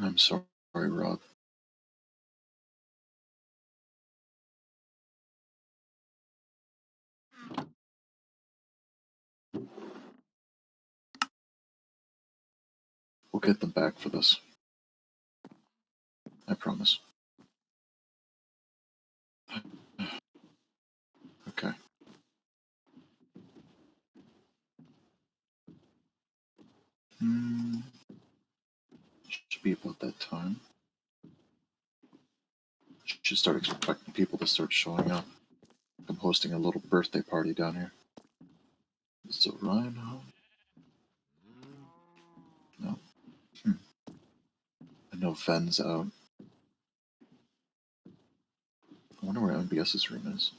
I'm sorry, Rob. We'll get them back for this. I promise. Okay. Should be about that time. Should start expecting people to start showing up. I'm hosting a little birthday party down here. Is Ryan home? No. I know Ven's out. I wonder where MBS's room is.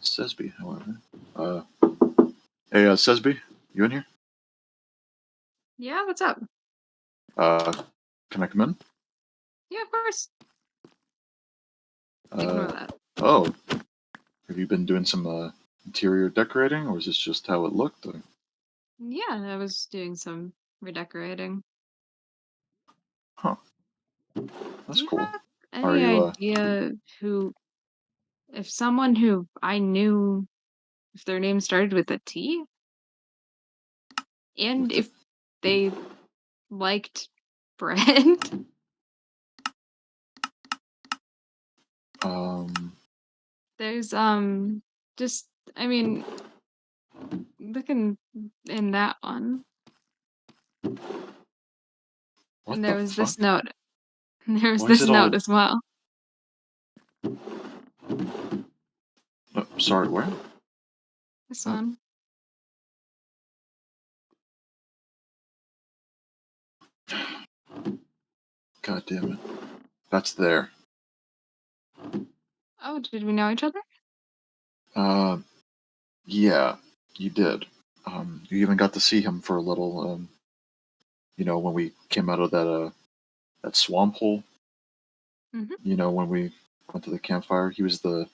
Sesby, however. Hey, Sesby, you in here? Yeah, what's up? Can I come in? Yeah, of course. Ignore that. Oh, have you been doing some interior decorating, or is this just how it looked? Or? Yeah, I was doing some redecorating. Huh. That's Do you cool. have Are any you, idea if someone who I knew, if their name started with a T? And if they liked bread? There's, just, I mean, looking in that one. what And the there was fuck? this note. There was Why is this it note all... as well. Sorry, where? This one. God damn it. That's there. Oh, did we know each other? Yeah, you did. You even got to see him for a little, when we came out of that swamp hole. Mm-hmm. When we went to the campfire, he was the,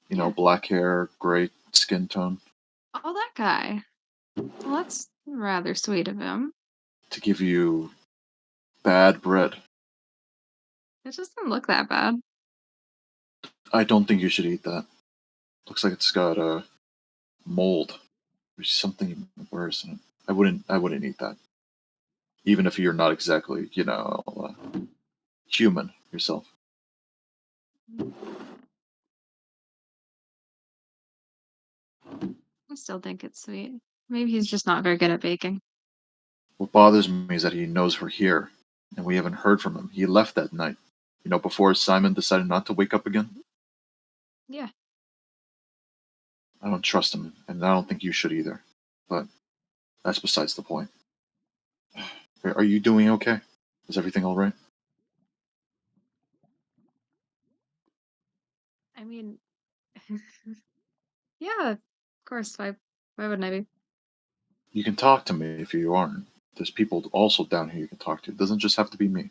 Yeah. black hair, gray skin tone. Oh, that guy. Well, that's rather sweet of him. To give you bad bread. It doesn't look that bad. I don't think you should eat that. Looks like it's got mold. There's something worse in it. I wouldn't eat that. Even if you're not exactly, human yourself. I still think it's sweet. Maybe he's just not very good at baking. What bothers me is that he knows we're here, and we haven't heard from him. He left that night, before Simon decided not to wake up again. Yeah. I don't trust him, and I don't think you should either. But that's besides the point. Are you doing okay? Is everything all right? I mean, yeah, of course. Why wouldn't I be? You can talk to me if you aren't. There's people also down here you can talk to. It doesn't just have to be me.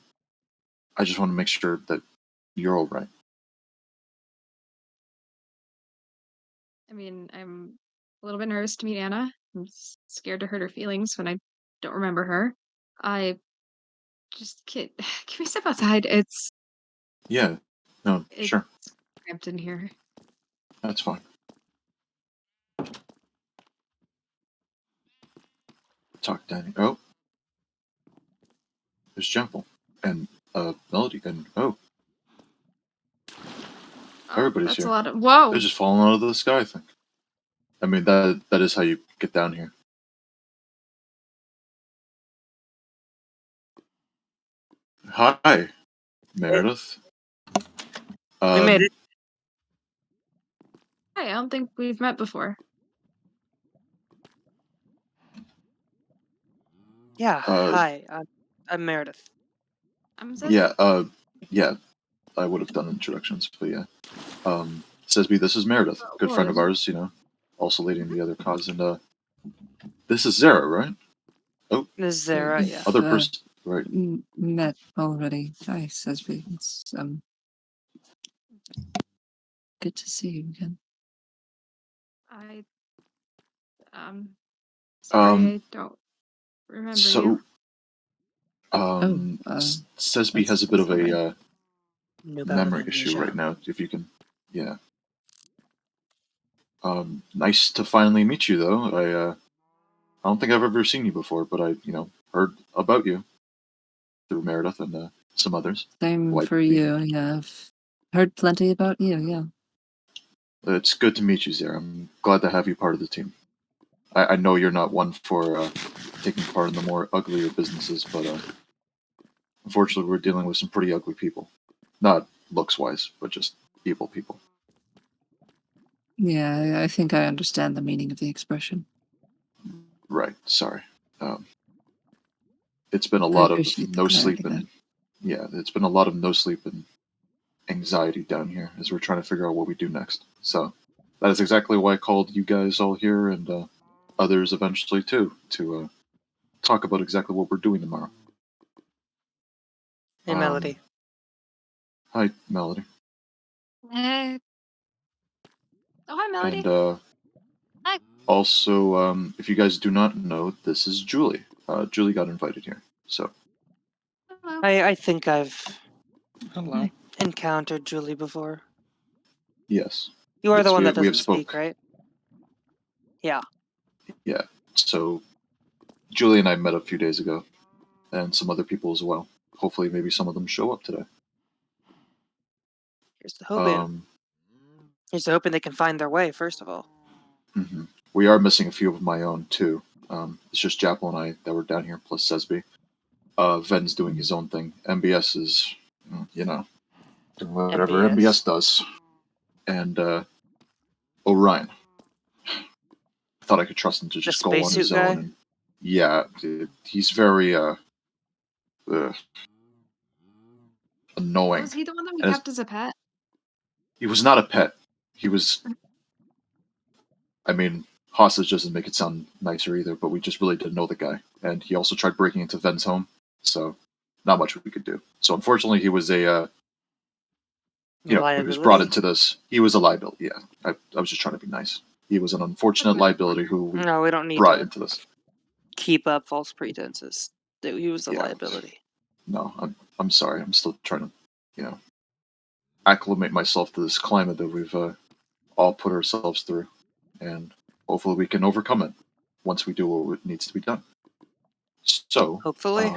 I just want to make sure that you're all right. I mean, I'm a little bit nervous to meet Anna. I'm scared to hurt her feelings when I don't remember her. I just can't. Can we step outside? Yeah. No, It's sure. cramped in here. That's fine. Talk, Danny. Oh, there's Jemple. And Melody. And Oh, everybody's that's a here. lot of. Whoa! They're just falling out of the sky, I think. I mean, that is how you get down here. Hi, Meredith. We made it. Hi, I don't think we've met before. Yeah. Hi. I'm Meredith. I'm Zed. Yeah, I would have done introductions, but yeah. Sesby, this is Meredith, good friend of ours, also leading the other cause, and this is Zara, right? Oh, This is Zara, yeah. Other person, right? Met already. Hi, Sesby. It's good to see you again. Sorry, I don't remember So, you. Sesby has a bit of a New bout of memory issue amnesia. right now. If you can, yeah. Nice to finally meet you, though. I don't think I've ever seen you before, but I, heard about you through Meredith and some others. Same for Wybie. you. Yeah, I've heard plenty about you. Yeah. It's good to meet you, Zara. I'm glad to have you part of the team. I know you're not one for taking part in the more uglier businesses, but unfortunately, we're dealing with some pretty ugly people. Not looks-wise, but just evil people. Yeah, I think I understand the meaning of the expression. Right. Sorry. It's been a I lot of appreciate the no clarity, sleep and it's been a lot of no sleep and anxiety down here as we're trying to figure out what we do next. So that is exactly why I called you guys all here and others eventually too to talk about exactly what we're doing tomorrow. Hey, Melody. Hi, Melody. Oh, hi, Melody. And Hi. also, if you guys do not know, this is Julie. Julie got invited here. So Hello. I think I've Hello. encountered Julie before. yes. You are Yes, the one we that have doesn't speak, spoke. right? Yeah. Yeah. So Julie and I met a few days ago, and some other people as well. Hopefully, maybe some of them show up today. Here's the hoping. They can find their way, first of all. Mm-hmm. We are missing a few of my own, too. It's just Japple and I that were down here, plus Sesby. Ven's doing his own thing. MBS is, doing whatever MBS does. And Orion. I thought I could trust him to just go on his own. Guy? And, yeah, he's very annoying. Was he the one that we And kept as a pet? he was not a pet. He was... I mean, hostage doesn't make it sound nicer either, but we just really didn't know the guy. And he also tried breaking into Ven's home, so not much we could do. So unfortunately, he was a, he was brought into this. He was a liability, yeah. I was just trying to be nice. He was an unfortunate liability who we No, we don't need brought to into this. keep up false pretenses that he was a liability. No, I'm sorry. I'm still trying to, acclimate myself to this climate that we've all put ourselves through. And hopefully we can overcome it once we do what needs to be done. So, hopefully,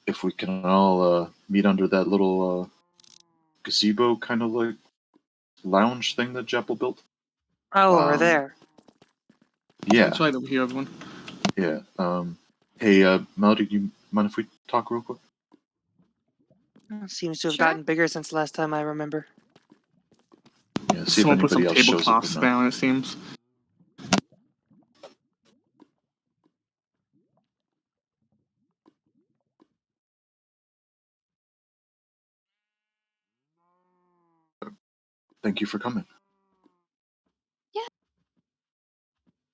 if we can all meet under that little gazebo kind of like lounge thing that Jeppel built. Oh, over there. Yeah. It's right over here, everyone. Yeah. Hey, Melody, do you mind if we talk real quick? Seems to have gotten bigger since last time I remember. Yeah, see Someone if put some anybody else shows up tablecloths or not. down, it seems. Thank you for coming. Yeah.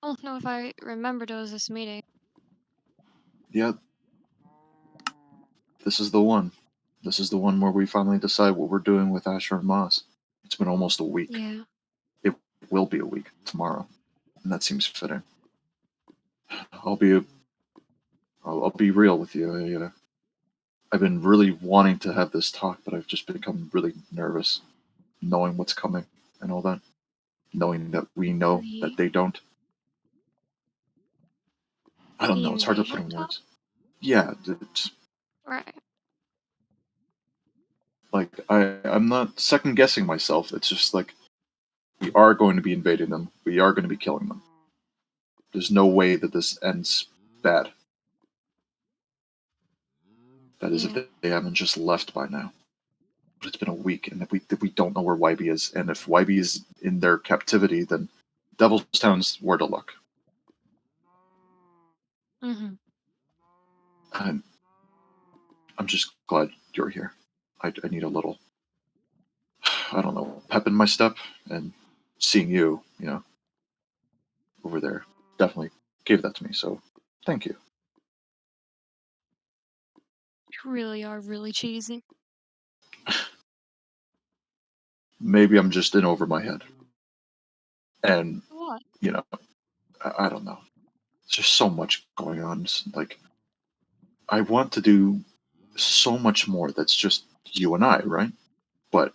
I don't know if I remembered it was this meeting. Yeah. This is the one. This is the one where we finally decide what we're doing with Asher and Moss. It's been almost a week. Yeah. It will be a week tomorrow, and that seems fitting. I'll be real with you. I've been really wanting to have this talk, but I've just become really nervous, knowing what's coming and all that, knowing that we know that they don't. I don't know. It's hard to put in words. Yeah, it's Right. like I'm not second guessing myself. It's just like we are going to be invading them. We are going to be killing them. There's no way that this ends bad. That is, if they haven't just left by now. But it's been a week, and if we don't know where Wybie is, and if Wybie is in their captivity, then Devil's Town's where to look. Mm-hmm. I'm just glad you're here. I need a little, I don't know, pep in my step, and seeing you, over there definitely gave that to me, so thank you. You really are really cheesy. Maybe I'm just in over my head. And, What? I don't know. There's just so much going on. It's like, I want to do so much more that's just you and I, right? But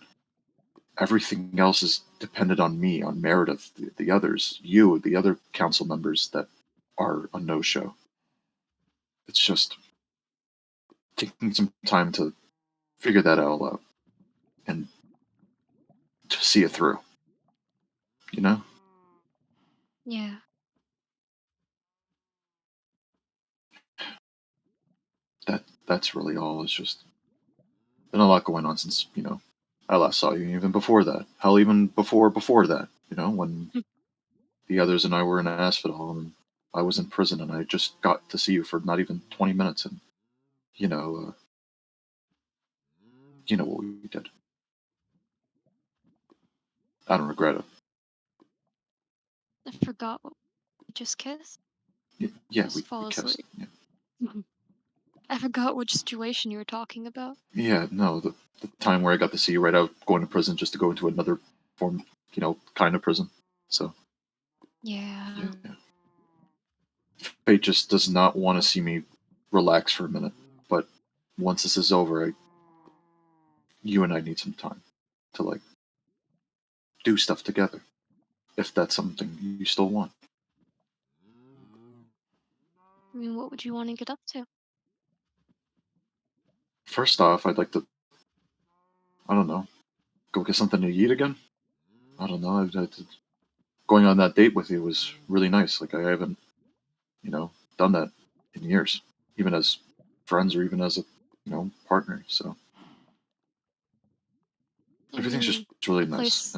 everything else is dependent on me, on Meredith, the others, you, the other council members that are a no-show. It's just taking some time to figure that all out and to see it through. You know? Yeah. That's really all. It's just been a lot going on since, I last saw you, even before that. Hell, even before that, when the others and I were in Asphodel and I was in prison and I just got to see you for not even 20 minutes and, you know what we did. I don't regret it. I forgot what we just kissed. Yeah, Just we fall kissed. asleep. Yeah. I forgot which situation you were talking about. Yeah, no, the time where I got to see you right out going to prison just to go into another form, kind of prison. So, Yeah. yeah. Fate just does not want to see me relax for a minute. But once this is over, you and I need some time to, do stuff together. If that's something you still want. I mean, what would you want to get up to? First off, I'd like to, I don't know, go get something to eat again. I don't know. Going on that date with you was really nice. I haven't, done that in years, even as friends or even as a, partner. So I everything's mean, just really the nice.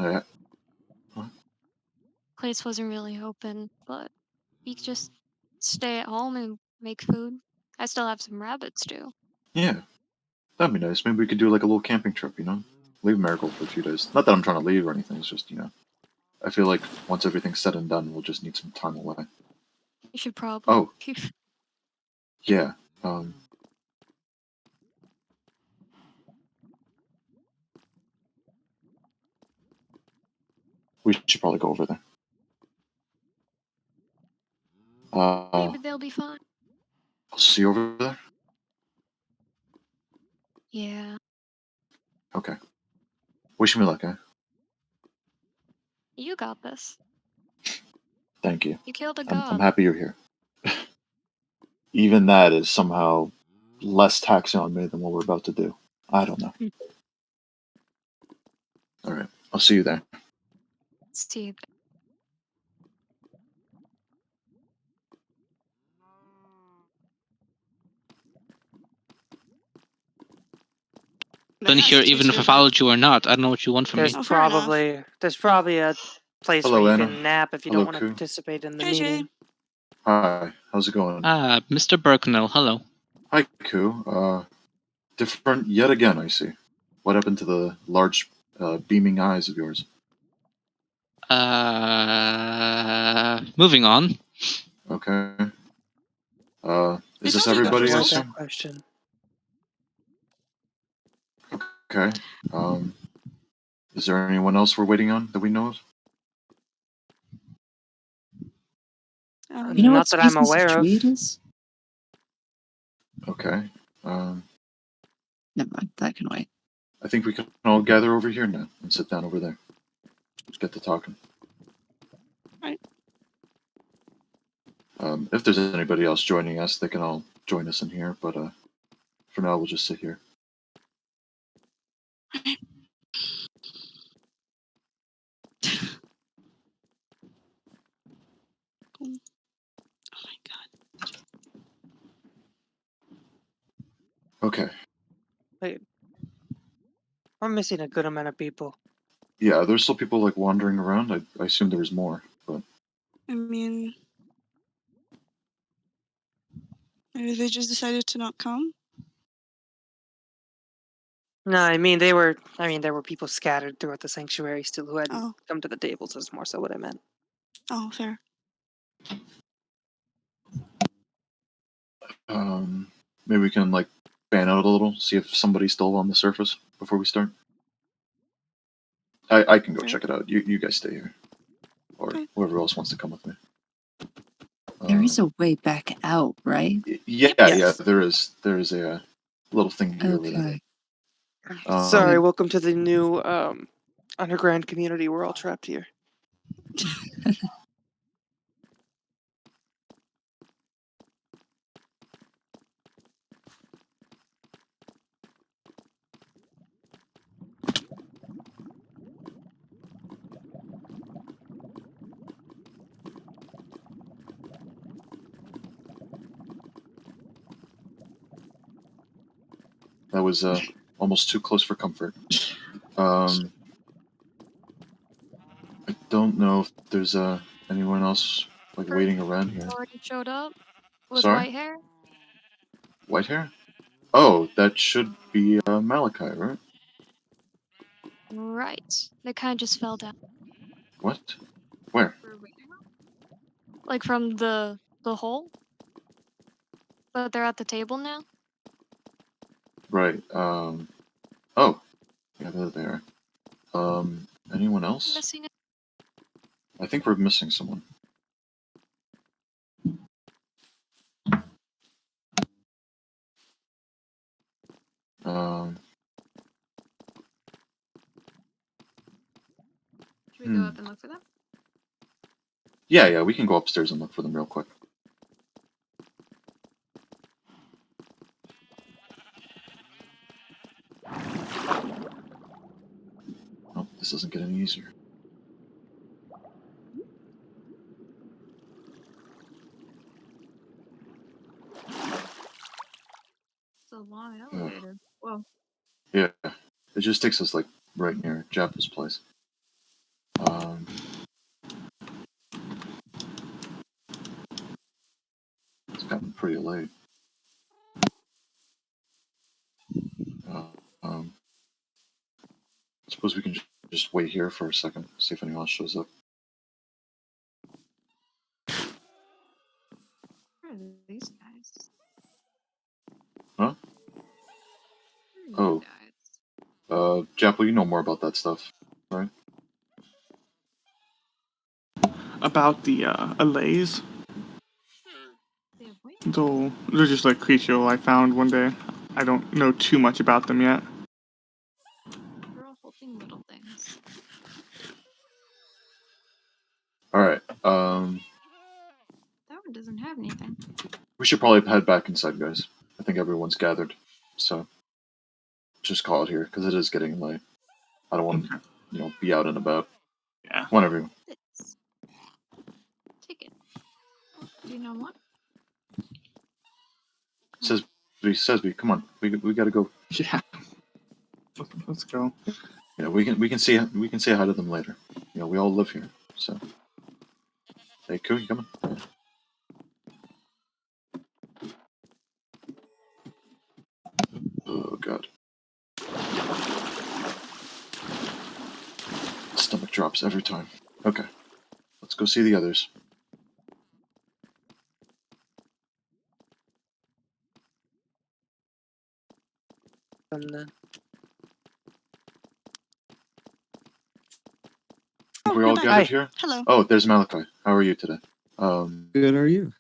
place wasn't really open, but we could just stay at home and make food. I still have some rabbits too. Yeah, that'd be nice. Maybe we could do a little camping trip. Leave Marigold for a few days. Not that I'm trying to leave or anything. It's just I feel like once everything's said and done, we'll just need some time away. You should probably. Oh, yeah. We should probably go over there. Maybe they'll be fine. I'll see you over there. Yeah. Okay. Wish me luck, eh? You got this. Thank you. You killed a I'm god. happy you're here. Even that is somehow less taxing on me than what we're about to do. I don't know. All right. I'll see you there. Steve. Been here even if I followed you or not. I don't know what you want from me. There's Oh, fair enough. probably a place Hello, where you Anna. can nap if you Hello, don't want to Koo. participate in the Hey, Jay. meeting. Hi. How's it going? Mr. Bercanel, hello. Hi, Koo. Different yet again, I see. What happened to the large, beaming eyes of yours? Moving on. Okay. Is It this sounds like everybody, I yourself. that assume? question. Okay. Is there anyone else we're waiting on that we know of? You know Not what that I'm species aware of tree of. it is? Okay. Never mind. That can wait. I think we can all gather over here now and sit down over there. Let's get to talking. Right. If there's anybody else joining us, they can all join us in here, but for now we'll just sit here. Oh my god. Okay. Wait. We're missing a good amount of people. Yeah, there's still people wandering around. I assume there was more, but I mean, maybe they just decided to not come. No, there were people scattered throughout the sanctuary still who hadn't Oh, come to the tables is more so what I meant. oh, fair. maybe we can fan out a little, see if somebody's still on the surface before we start. I can go Fair. check it out. You guys stay here, or Okay. whoever else wants to come with me. There is a way back out, right? Yeah, Yes. there is a little thing over there. Okay. Sorry, Um, welcome to the new underground community. We're all trapped here. that was almost too close for comfort. I don't know if there's anyone else like waiting around here. Already showed up with Sorry? white hair. White hair? Oh, that should be Malachi, right? Right. They kind of just fell down, What? Where? like from the hole. But they're at the table now. Right. Oh, yeah, there they are. Anyone else? Missing it. I think we're missing someone. Um, Should we go up and look for them? yeah, we can go upstairs and look for them real quick. Oh, this doesn't get any easier. It's a long elevator. Whoa. Yeah, it just takes us like right near Jappa's place. It's gotten pretty late. I suppose we can just wait here for a second, see if anyone else shows up. Where are these guys? Huh? Where are you Oh. guys? Jappa, you know more about that stuff, right? About the allays. They have wings. They're just like creature I found one day. I don't know too much about them yet. They're all holding little things. Alright, That one doesn't have anything. we should probably head back inside, guys. I think everyone's gathered, so just call it here, because it is getting late. I don't want to, be out and about. Yeah. Come on, everyone. This. Ticket. Oh, do you know what? Sesby, come on. We gotta go. Yeah. Let's go. Yeah, we can say hi to them later. We all live here, so. Hey, cool, you coming? Oh god. Stomach drops every time. Okay. Let's go see the others. Then. We're all hi. gathered here? Hello. Oh, there's Malachi. How are you today? Good, how are you?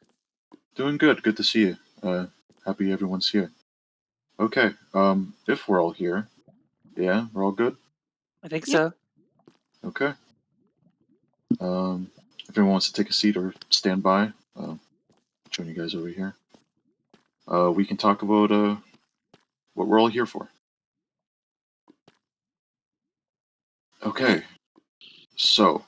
Doing good. Good to see you. Happy everyone's here. Okay. If we're all here, yeah, we're all good? I think Yep. so. Okay. If anyone wants to take a seat or stand by, join you guys over here. We can talk about what we're all here for. Okay. So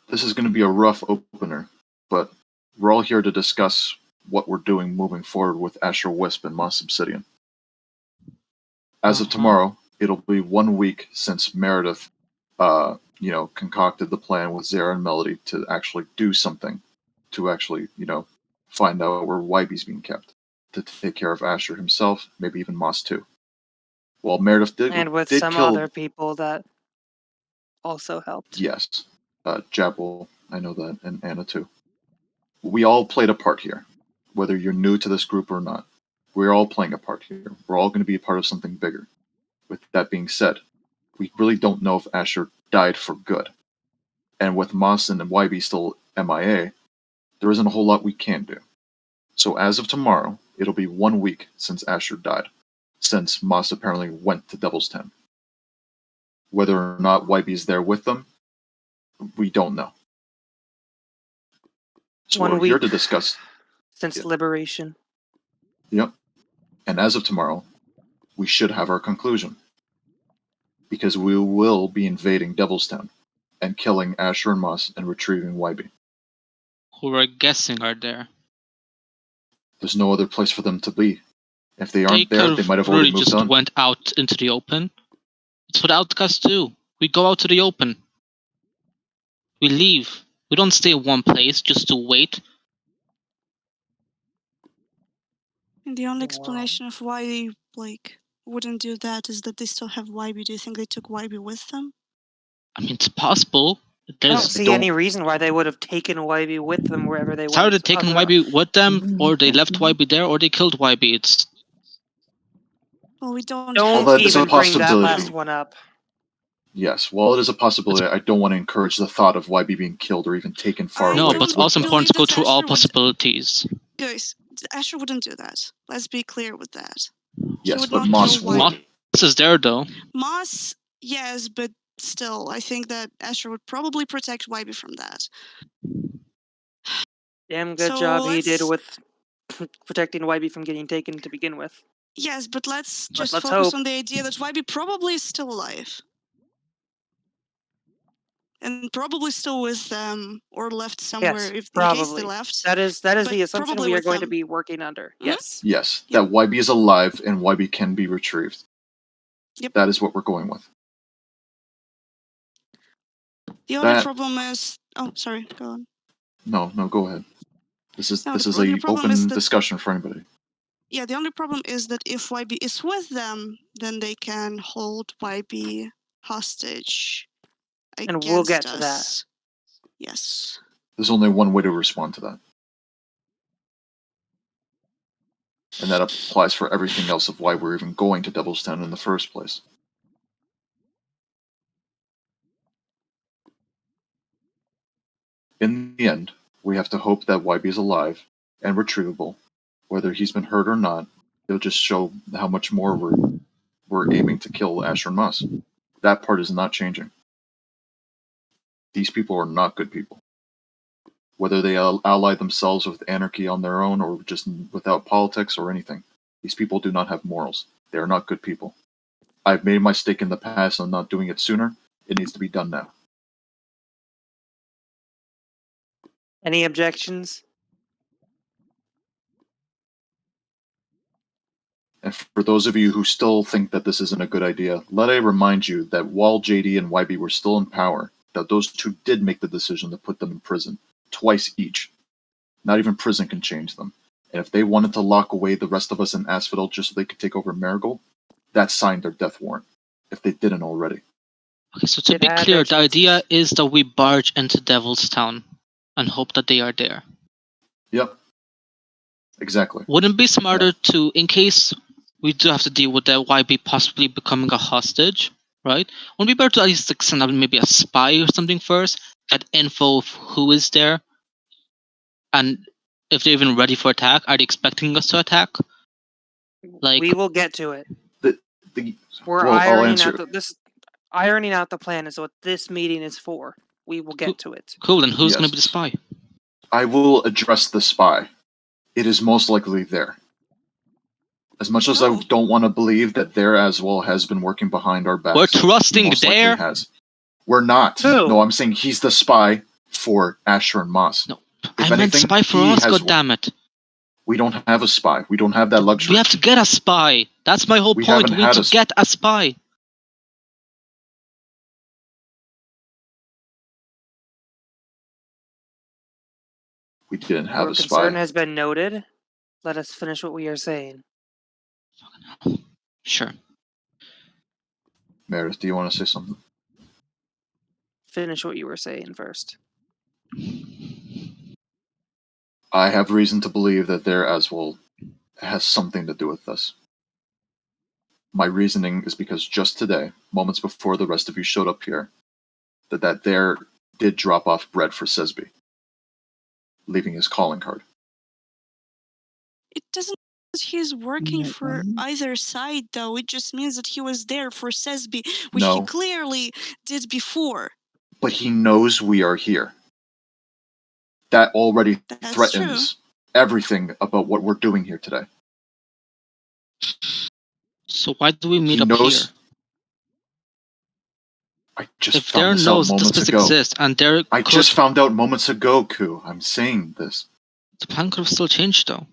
this is going to be a rough opener, but we're all here to discuss what we're doing moving forward with Asher Wisp and Moss Obsidian. As of tomorrow, it'll be 1 week since Meredith, concocted the plan with Zara and Melody to actually do something, to actually, find out where Wybie's being kept, to take care of Asher himself, maybe even Moss too. Well, Meredith did some kill other people that also helped. Yes, Jabal, I know that, and Anna too. We all played a part here, whether you're new to this group or not. We're all playing a part here. We're all going to be a part of something bigger. With that being said, we really don't know if Asher died for good. And with Moss and Wybie still MIA, there isn't a whole lot we can do. So as of tomorrow, it'll be 1 week since Asher died, since Moss apparently went to Devil's Town. Whether or not Wybie's there with them, we don't know. So 1 we're here week to discuss. since Yeah. liberation. Yep. And as of tomorrow, we should have our conclusion. Because we will be invading Devil's Town and killing Asher and Moss and retrieving Wybie. Who we're guessing are there. There's no other place for them to be. If they They aren't there, could they might have really already moved just on. went out into the open. It's what outcasts do. We go out to the open. We leave. We don't stay in one place just to wait. And the only Wow. explanation of why they wouldn't do that is that they still have Wybie. Do you think they took Wybie with them? I mean, it's possible. I don't There's see any reason why they would have taken Wybie with them wherever they it's went. either taken Wybie with them, or they left Wybie there, or they killed Wybie. It's Well, we don't Don't Well, have that is a even bring that possibility. last one up. Yes, while it is a possibility, I don't want to encourage the thought of Wybie being killed or even taken far I no, away. but it's don't also important to go believe that through all Asher would- possibilities. Guys, Asher wouldn't do that. Let's be clear with that. He Yes, would but not Moss kill would. Moss is there though. Moss, yes, but still, I think that Asher would probably protect Wybie from that. Damn good So job he did let's- with protecting Wybie from getting taken to begin with. Yes, but let's just let's focus hope. on the idea that Wybie probably is still alive. And probably still with them or left somewhere Yes, if in case probably. they left. That is but the assumption probably we are with going to them. be working under. Mhm. Yes. Yes, Yep. that Wybie is alive and Wybie can be retrieved. Yep. That is what we're going with. The only That- problem is sorry, go on. No, go ahead. This is No, this the is only a problem open is that- discussion for anybody. Yeah, the only problem is that if Wybie is with them, then they can hold Wybie hostage against And we'll get to that. us. Yes. There's only one way to respond to that. And that applies for everything else of why we're even going to Devil's Town in the first place. In the end, we have to hope that Wybie is alive and retrievable. Whether he's been hurt or not, it'll just show how much more we're aiming to kill Asher and Moss. That part is not changing. These people are not good people. Whether they ally themselves with anarchy on their own or just without politics or anything, these people do not have morals. They are not good people. I've made my mistake in the past on not doing it sooner. It needs to be done now. Any objections? And for those of you who still think that this isn't a good idea, let I remind you that while JD and Wybie were still in power, that those two did make the decision to put them in prison, twice each. Not even prison can change them. And if they wanted to lock away the rest of us in Asphodel just so they could take over Marigold, that signed their death warrant, if they didn't already. Okay, so to It be had clear, their the idea chances. is that we barge into Devil's Town and hope that they are there. Yep. Exactly. Wouldn't it be smarter to, in case we do have to deal with the YB possibly becoming a hostage, right? Wouldn't it be better to at least like, send out maybe a spy or something first, get info of who is there, and if they're even ready for attack? Are they expecting us to attack? Like, We will get to it. The, We're well, I'll ironing answer. out ironing out the plan is what this meeting is for. We will get to it. cool, then who's going Yes. to be the spy? I will address the spy. It is most likely there. As much as I Oh. don't want to believe that there as well has been working behind our backs. We're he trusting most likely there? has. We're not. Who? No, I'm saying he's the spy for Asher and Moss. No, If I meant anything, spy for he us, has one. goddammit. We don't have a spy. We don't have that luxury. We have to get a spy. That's my whole We point. haven't We need had to a sp- get a spy. We didn't have Your a concern spy. has been noted. Let us finish what we are saying. Sure. Meredith, do you want to say something? Finish what you were saying first. I have reason to believe that there as well has something to do with this. My reasoning is because just today, moments before the rest of you showed up here, that there did drop off bread for Sesby. leaving his calling card. It doesn't mean that he's working Right, for right. either side, though. It just means that he was there for Sesby, which he No. clearly did before. But he knows we are here. That already That's threatens everything about what we're doing here today. So why do we meet He up knows. here? I just If there found are this out nodes, this moments place ago. exists, and there I could, just found out moments ago, Ku. I'm saying this. the plan could have still changed though.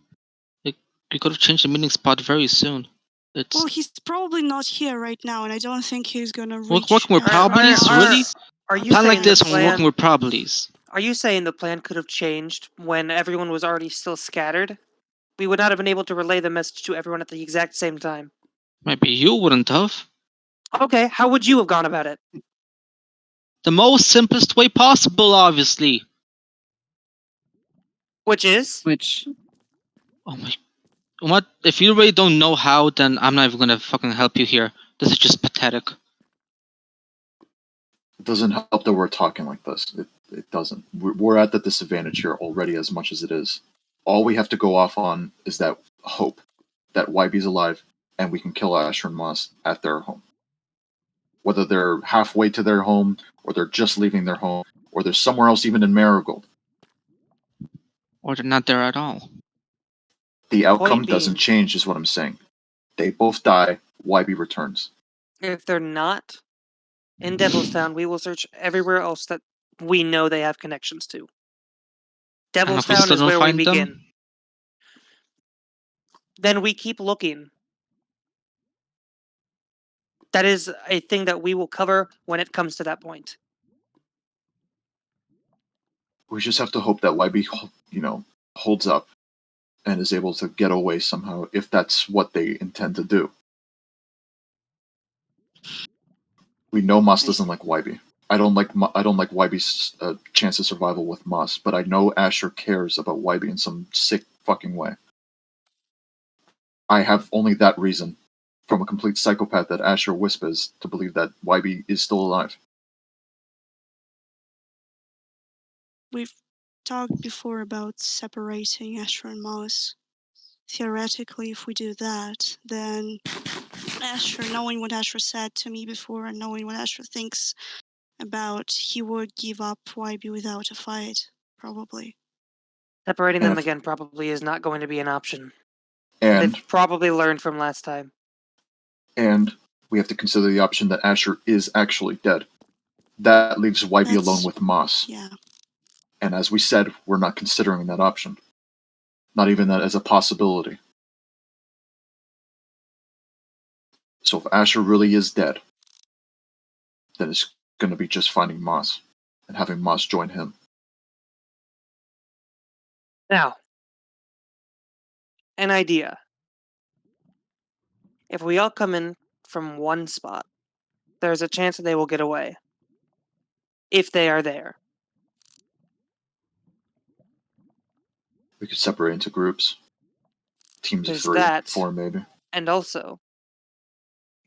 You could have changed the meeting spot very soon. It's Well, he's probably not here right now, and I don't think he's gonna reach. working with Ashram probabilities, Moss. really? Are A you plan like saying the this when working plan? with probabilities. Are you saying the plan could have changed when everyone was already still scattered? We would not have been able to relay the message to everyone at the exact same time. Maybe you wouldn't have. Okay, how would you have gone about it? The most simplest way possible, obviously. Which is? Which Oh my. What? If you really don't know how, then I'm not even gonna fucking help you here. This is just pathetic. It doesn't help that we're talking like this. It doesn't. We're at the disadvantage here already as much as it is. All we have to go off on is that hope that Wybie's alive and we can kill Asher and Moss at their home. Whether they're halfway to their home, or they're just leaving their home, or they're somewhere else even in Marigold. Or they're not there at all. The outcome Point doesn't being, change is what I'm saying. They both die, Wybie returns. if they're not in Devil's Town, we will search everywhere else that we know they have connections to. And Devil's if we Town still is don't where we find begin. them, Then we keep looking. That is a thing that we will cover when it comes to that point. We just have to hope that Wybie, holds up and is able to get away somehow if that's what they intend to do. We know Moss doesn't like Wybie. I don't like Wybie's chance of survival with Moss, but I know Asher cares about Wybie in some sick fucking way. I have only that reason, from a complete psychopath that Asher whispers, to believe that Wybie is still alive. We've talked before about separating Asher and Moss. Theoretically, if we do that, then Asher, knowing what Asher said to me before and knowing what Asher thinks about, he would give up Wybie without a fight, probably. Separating And them if- again probably is not going to be an option. And They've probably learned from last time. and we have to consider the option that Asher is actually dead. That leaves Wybie That's- alone with Moss. Yeah. And as we said, we're not considering that option. Not even that as a possibility. So if Asher really is dead, then it's going to be just finding Moss and having Moss join him. Now, an idea. If we all come in from one spot, there's a chance that they will get away. If they are there. We could separate into groups. Teams of There's 3, that. 4 maybe. And also,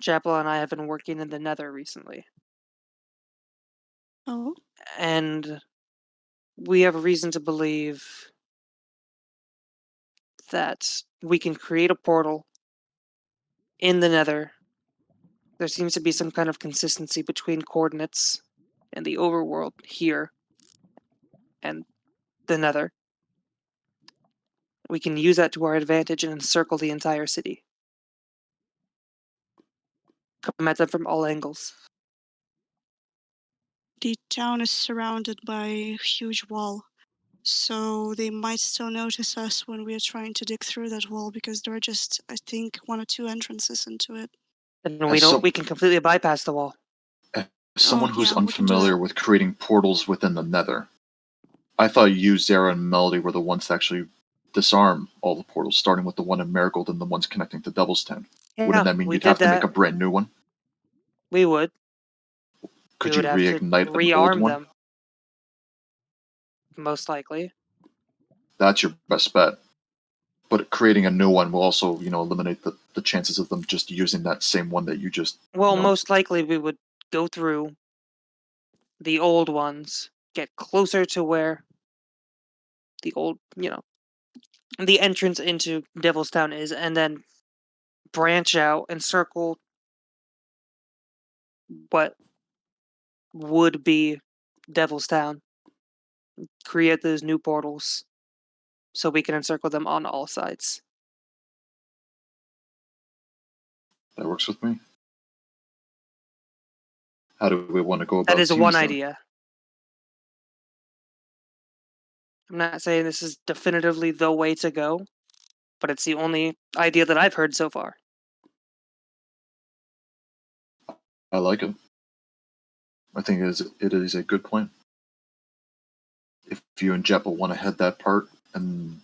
Chapel and I have been working in the Nether recently. Oh? And we have reason to believe that we can create a portal in the Nether. There seems to be some kind of consistency between coordinates and the overworld here and the Nether. We can use that to our advantage and encircle the entire city. Come at them from all angles. The town is surrounded by a huge wall, so they might still notice us when we are trying to dig through that wall because there are just, I think, 1 or 2 entrances into it. And As some- we can completely bypass the wall. Someone who's yeah, we can do unfamiliar that. with creating portals within the Nether. I thought you, Zara, and Melody were the ones to actually disarm all the portals, starting with the one in Marigold and the ones connecting to Devil's Town. Wouldn't that mean we you'd did have to make that. a brand new one? We would. Could We you would have to reignite an old rearm one? them. Most likely. That's your best bet. But creating a new one will also, eliminate the chances of them just using that same one that you just... Well, most likely we would go through the old ones, get closer to where the old, the entrance into Devil's Town is, and then branch out and circle what would be Devil's Town. Create those new portals so we can encircle them on all sides. That works with me. How do we want to go about That is teams, one though? idea. I'm not saying this is definitively the way to go, but it's the only idea that I've heard so far. I like it. I think it is a good plan. If you and Jeppel want to head that part and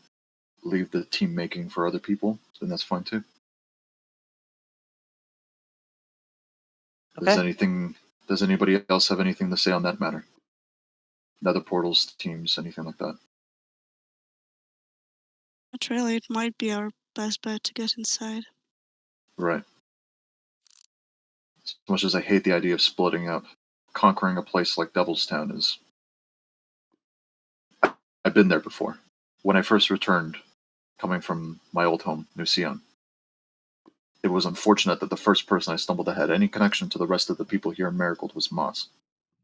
leave the team making for other people, then that's fine too. Okay. Does anybody else have anything to say on that matter? Nether portals, teams, anything like that? Not really. It might be our best bet to get inside. Right. As much as I hate the idea of splitting up, conquering a place like Devil's Town is... I've been there before. When I first returned, coming from my old home, New Sion, it was unfortunate that the first person I stumbled that had any connection to the rest of the people here in Marigold was Moss.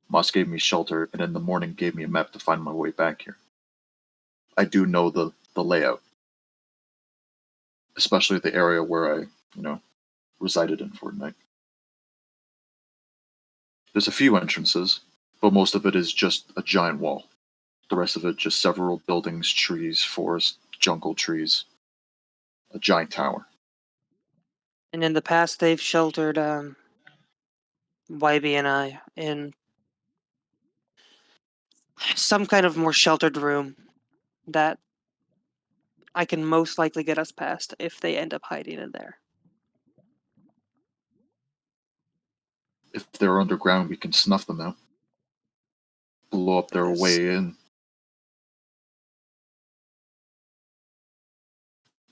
Moss gave me shelter, and in the morning gave me a map to find my way back here. I do know the layout, especially the area where I, resided in for a night. There's a few entrances, but most of it is just a giant wall. The rest of it just several buildings, trees, forest, jungle trees, a giant tower. And in the past, they've sheltered Wybie and I in some kind of more sheltered room that I can most likely get us past if they end up hiding in there. If they're underground, we can snuff them out. Blow up their Yes. way in.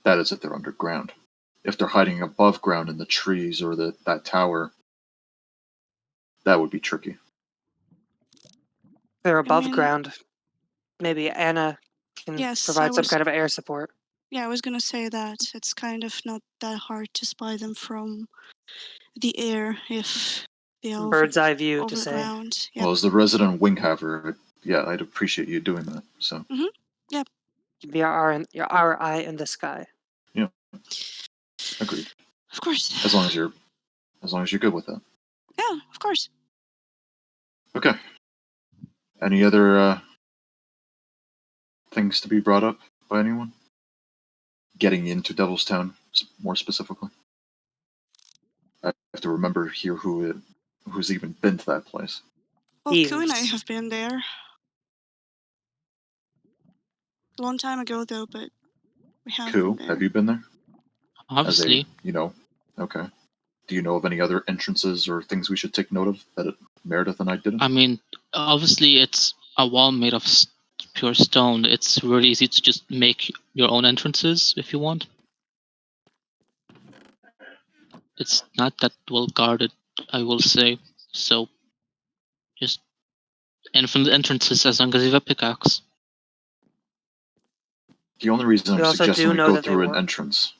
That is if they're underground. If they're hiding above ground in the trees or that tower, that would be tricky. They're above mean- ground. Maybe Anna can Yes, provide some kind of air support. Yeah, I was gonna say that. It's kind of not that hard to spy them from the air if they are Bird's eye view over to the say. ground. Yep. Well, as the resident wing haver, yeah, I'd appreciate you doing that. So Be our eye in the sky. agreed. Of course. As long as you're good with that. Yeah, of course. Okay. Any other things to be brought up by anyone? Getting into Devil's Town, more specifically. I have to remember here who's even been to that place. Well, Ku and I Thieves. have been there. A long time ago, though, but we have Ku, been there. have you been there? Obviously. Okay. Do you know of any other entrances or things we should take note of that Meredith and I didn't? I mean, obviously, it's a wall made of pure stone. It's really easy to just make your own entrances if you want. It's not that well guarded, I will say. So, just from the entrances as long as you have a pickaxe. The only reason We I'm also suggesting do we know go that they through an work. entrance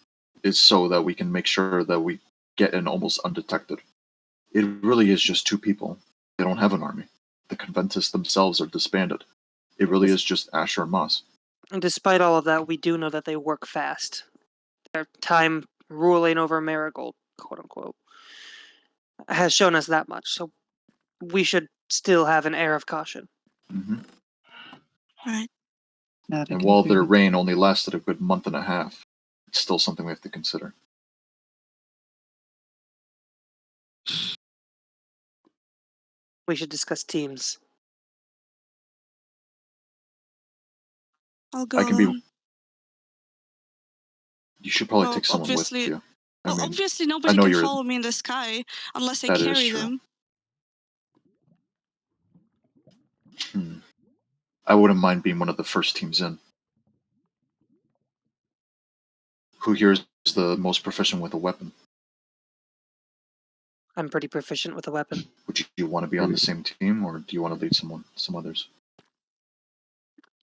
is so that we can make sure that we get in almost undetected. It really is just two people. They don't have an army. The Conventus themselves are disbanded. It really is just Asher and Moss. And despite all of that, we do know that they work fast. Their time ruling over Marigold, quote unquote, has shown us that much. So we should still have an air of caution. Mm-hmm. Right. That I And can while agree their with. reign only lasted a good month and a half, it's still something we have to consider. We should discuss teams. I'll go I can be- alone. You should probably Well, take someone with obviously- you. Well, obviously I nobody know can you're- follow me in the sky unless I That is carry true. them. I wouldn't mind being one of the first teams in. Who here is the most proficient with a weapon? I'm pretty proficient with a weapon. Would you want to be on the same team, or do you want to lead some others?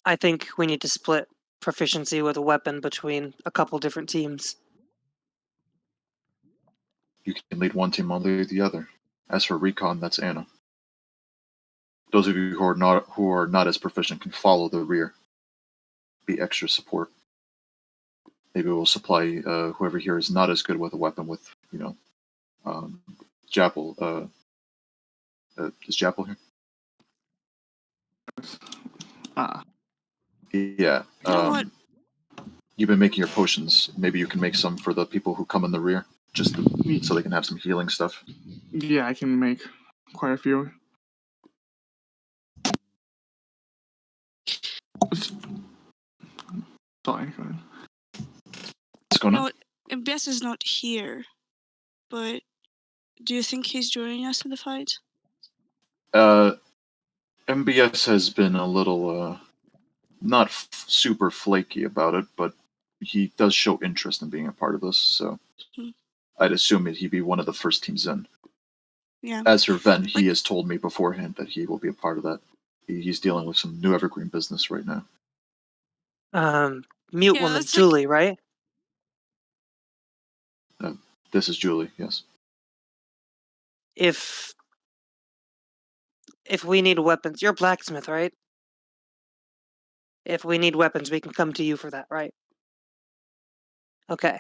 I think we need to split proficiency with a weapon between a couple different teams. You can lead one team, I'll lead the other. As for recon, that's Anna. Those of you who are not as proficient can follow the rear. Be extra support. Maybe we'll supply whoever here is not as good with a weapon with, Japple. Is Japple here? Yeah. You know what? You've been making your potions. Maybe you can make some for the people who come in the rear, just so they can have some healing stuff. Yeah, I can make quite a few. Sorry, go ahead. What's going on? No, MBS is not here, but do you think he's joining us in the fight? MBS has been a little, not super flaky about it, but he does show interest in being a part of this, so Hmm. I'd assume he'd be one of the first teams in. Yeah. As for Ven, he has told me beforehand that he will be a part of that. He's dealing with some new evergreen business right now. Mute Yeah, woman, that's Julie, right? This is Julie, yes. If we need weapons, you're a blacksmith, right? If we need weapons, we can come to you for that, right? Okay,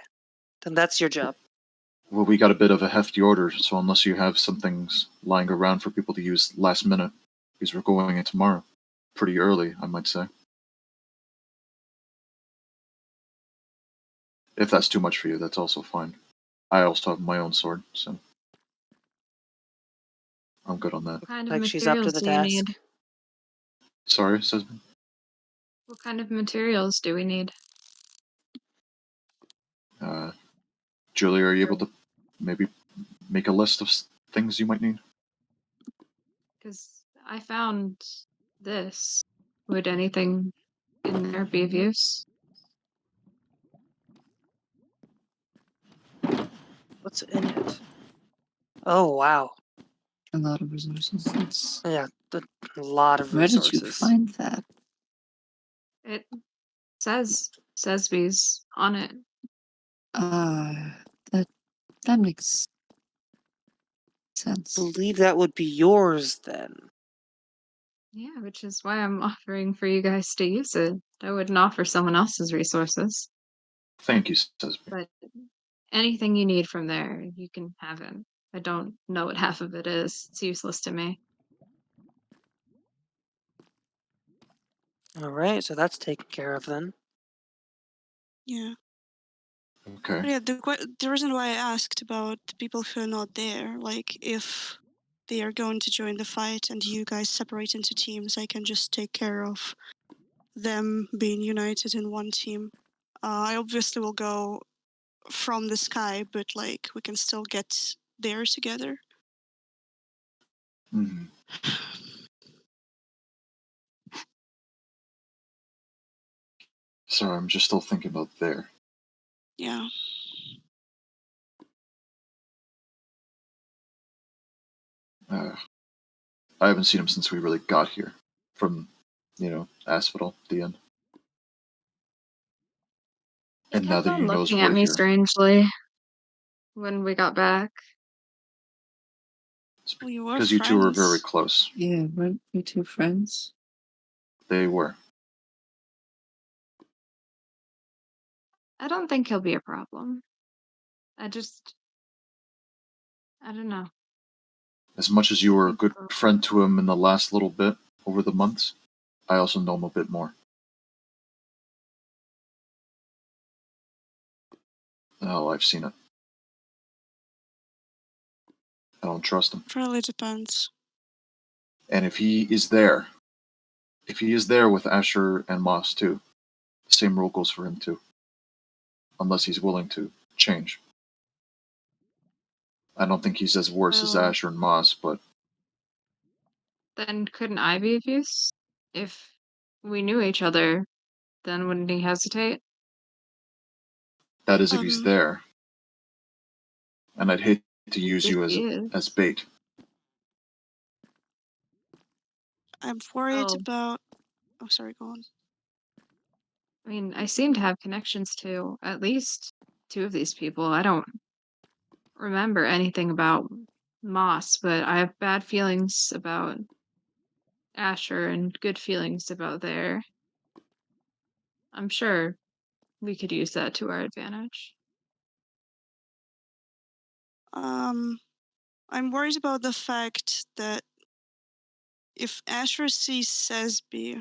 then that's your job. Well, we got a bit of a hefty order, so unless you have some things lying around for people to use last minute, because we're going in tomorrow. Pretty early, I might say. If that's too much for you, that's also fine. I also have my own sword, so I'm good on that. What kind of Like she's up to materials the do you task. need? Sorry, says me. What kind of materials do we need? Julie, are you able to maybe make a list of things you might need? Because I found this. Would anything in there be of use? What's in it? Oh, wow. A lot of resources. It's... Yeah, a lot of Where did you resources. find that? It says Sesby's on it. That makes sense. Believe that would be yours then. Yeah, which is why I'm offering for you guys to use it. I wouldn't offer someone else's resources. Thank you, says me. But anything you need from there, you can have it. I don't know what half of it is. It's useless to me. Alright, so that's taken care of then. Yeah. Okay. But yeah, the reason why I asked about the people who are not there, like if they are going to join the fight and you guys separate into teams, I can just take care of them being united in one team. I obviously will go from the sky, but like we can still get there together. Mm-hmm. Sorry, I'm just still thinking about there. Yeah. I haven't seen him since we really got here. From, Asphodel, the end. He And now kept that on he knows looking we're at me here. strangely when we got back. We were Because you two were very friends. close. Yeah, weren't we two friends? They were. I don't think he'll be a problem. I don't know. As much as you were a good Think friend to him in the last little bit over the months, I also know him a bit more. Oh, I've seen it. I don't trust him. It really depends. And if he is there with Asher and Moss too, the same rule goes for him too. Unless he's willing to change. I don't think he's as worse as Well, Asher and Moss, but then couldn't I be of use? If we knew each other, then wouldn't he hesitate? that is if he's there. And I'd hate to use If you he is. as bait. I'm worried Oh, about... Oh, sorry, go on. I mean, I seem to have connections to at least 2 of these people. I don't remember anything about Moss, but I have bad feelings about Asher and good feelings about there. I'm sure we could use that to our advantage. I'm worried about the fact that if Asher sees Sesby,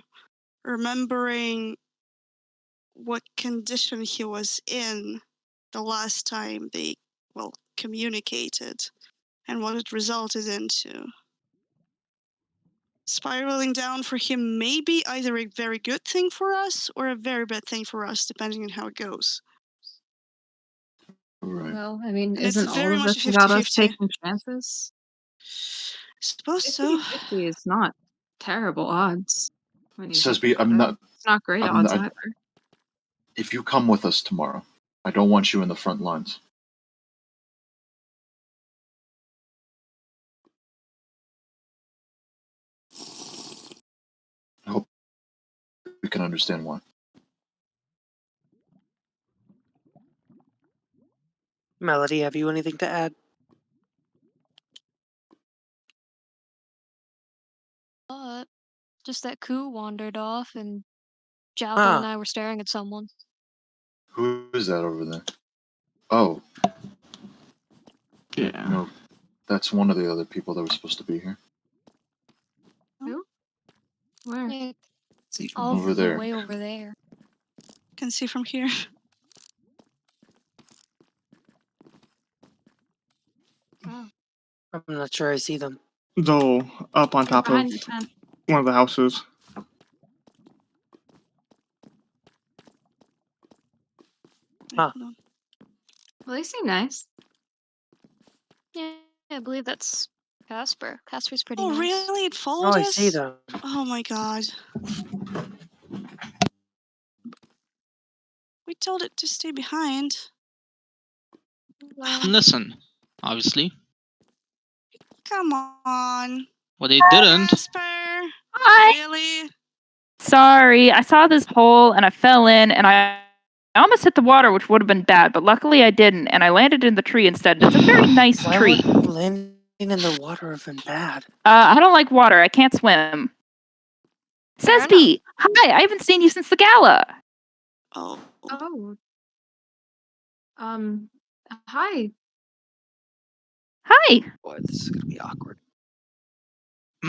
remembering what condition he was in the last time they, communicated, and what it resulted into. Spiraling down for him may be either a very good thing for us or a very bad thing for us, depending on how it goes. Right. Well, I mean, And it's isn't all very of much this a about us 50-50. taking chances? I suppose so. 50-50 is not terrible odds when you think Sesby, about I'm it. not. It's not great I'm odds not- either. If you come with us tomorrow, I don't want you in the front lines. I hope you can understand why. Melody, have you anything to add? But just that Koo wandered off, and Jaldo Ah. and I were staring at someone. Who is that over there? Oh, Yeah. no, that's one of the other people that were supposed to be here. Where? Yeah, See from all Over the there. way over there. Can see from here. Oh, I'm not sure I see them. Though up on top of behind the tent. one of the houses. Huh. Hold on. Well, they seem nice. Yeah, I believe that's Casper. Casper's pretty Oh, nice. really? It Oh, followed I us? see them. Oh my god. We told it to stay behind. Listen, obviously. Come on. What they didn't. Casper. Hi. Really? Sorry, I saw this hole and I fell in and I almost hit the water, which would have been bad, but luckily I didn't, and I landed in the tree instead. It's a very nice Why tree. would landing in the water have been bad? I don't like water. I can't swim. Fair Sesby, hi! I haven't seen you since the gala. Oh. Oh. Hi. Hi. Boy, this is gonna be awkward.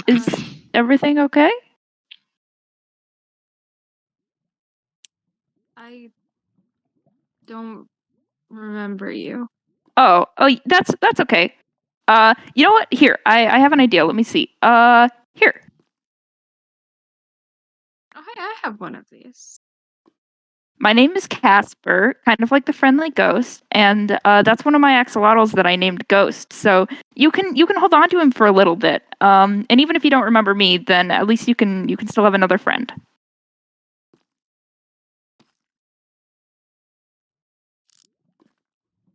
Is everything okay? I don't remember you. Oh, that's okay. You know what? Here, I have an idea. Let me see. Here. Oh, hey, I have one of these. My name is Casper, kind of like the friendly ghost, and that's one of my axolotls that I named Ghost. So you can hold on to him for a little bit. And even if you don't remember me, then at least you can still have another friend.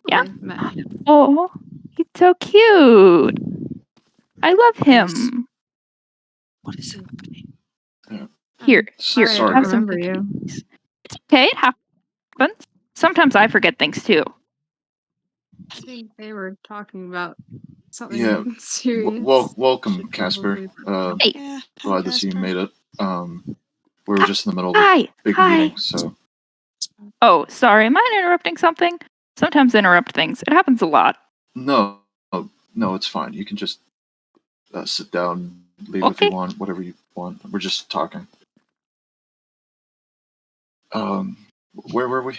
Yeah. I've met him. Oh, he's so cute. I love him. What is happening? Here, Sorry, I don't have some remember you. cookies. It's okay, it happens. Sometimes I forget things too. I think they were talking about something Yeah. serious. Welcome, Should Casper. probably- Hey. Yeah. Glad to see you Casper. made it. We were just in the middle of a Hi. big Hi. meeting, so Oh, sorry. Am I interrupting something? Sometimes I interrupt things. It happens a lot. no, it's fine. You can just sit down, leave if Okay. you want, whatever you want. We're just talking. Where were we?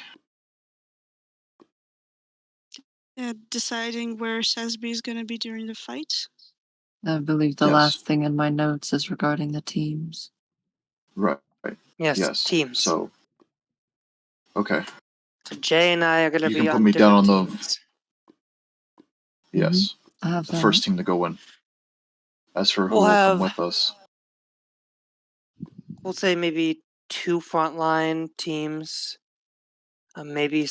Deciding where Sesby is going to be during the fight. I believe the Yes. last thing in my notes is regarding the teams. Right. Yes, teams. So, okay. So Jay and I are gonna You be can put on me down different on the- teams. Yes. I have The first team to go in. As for who We'll will come have- with us, We'll say maybe 2 frontline teams. Maybe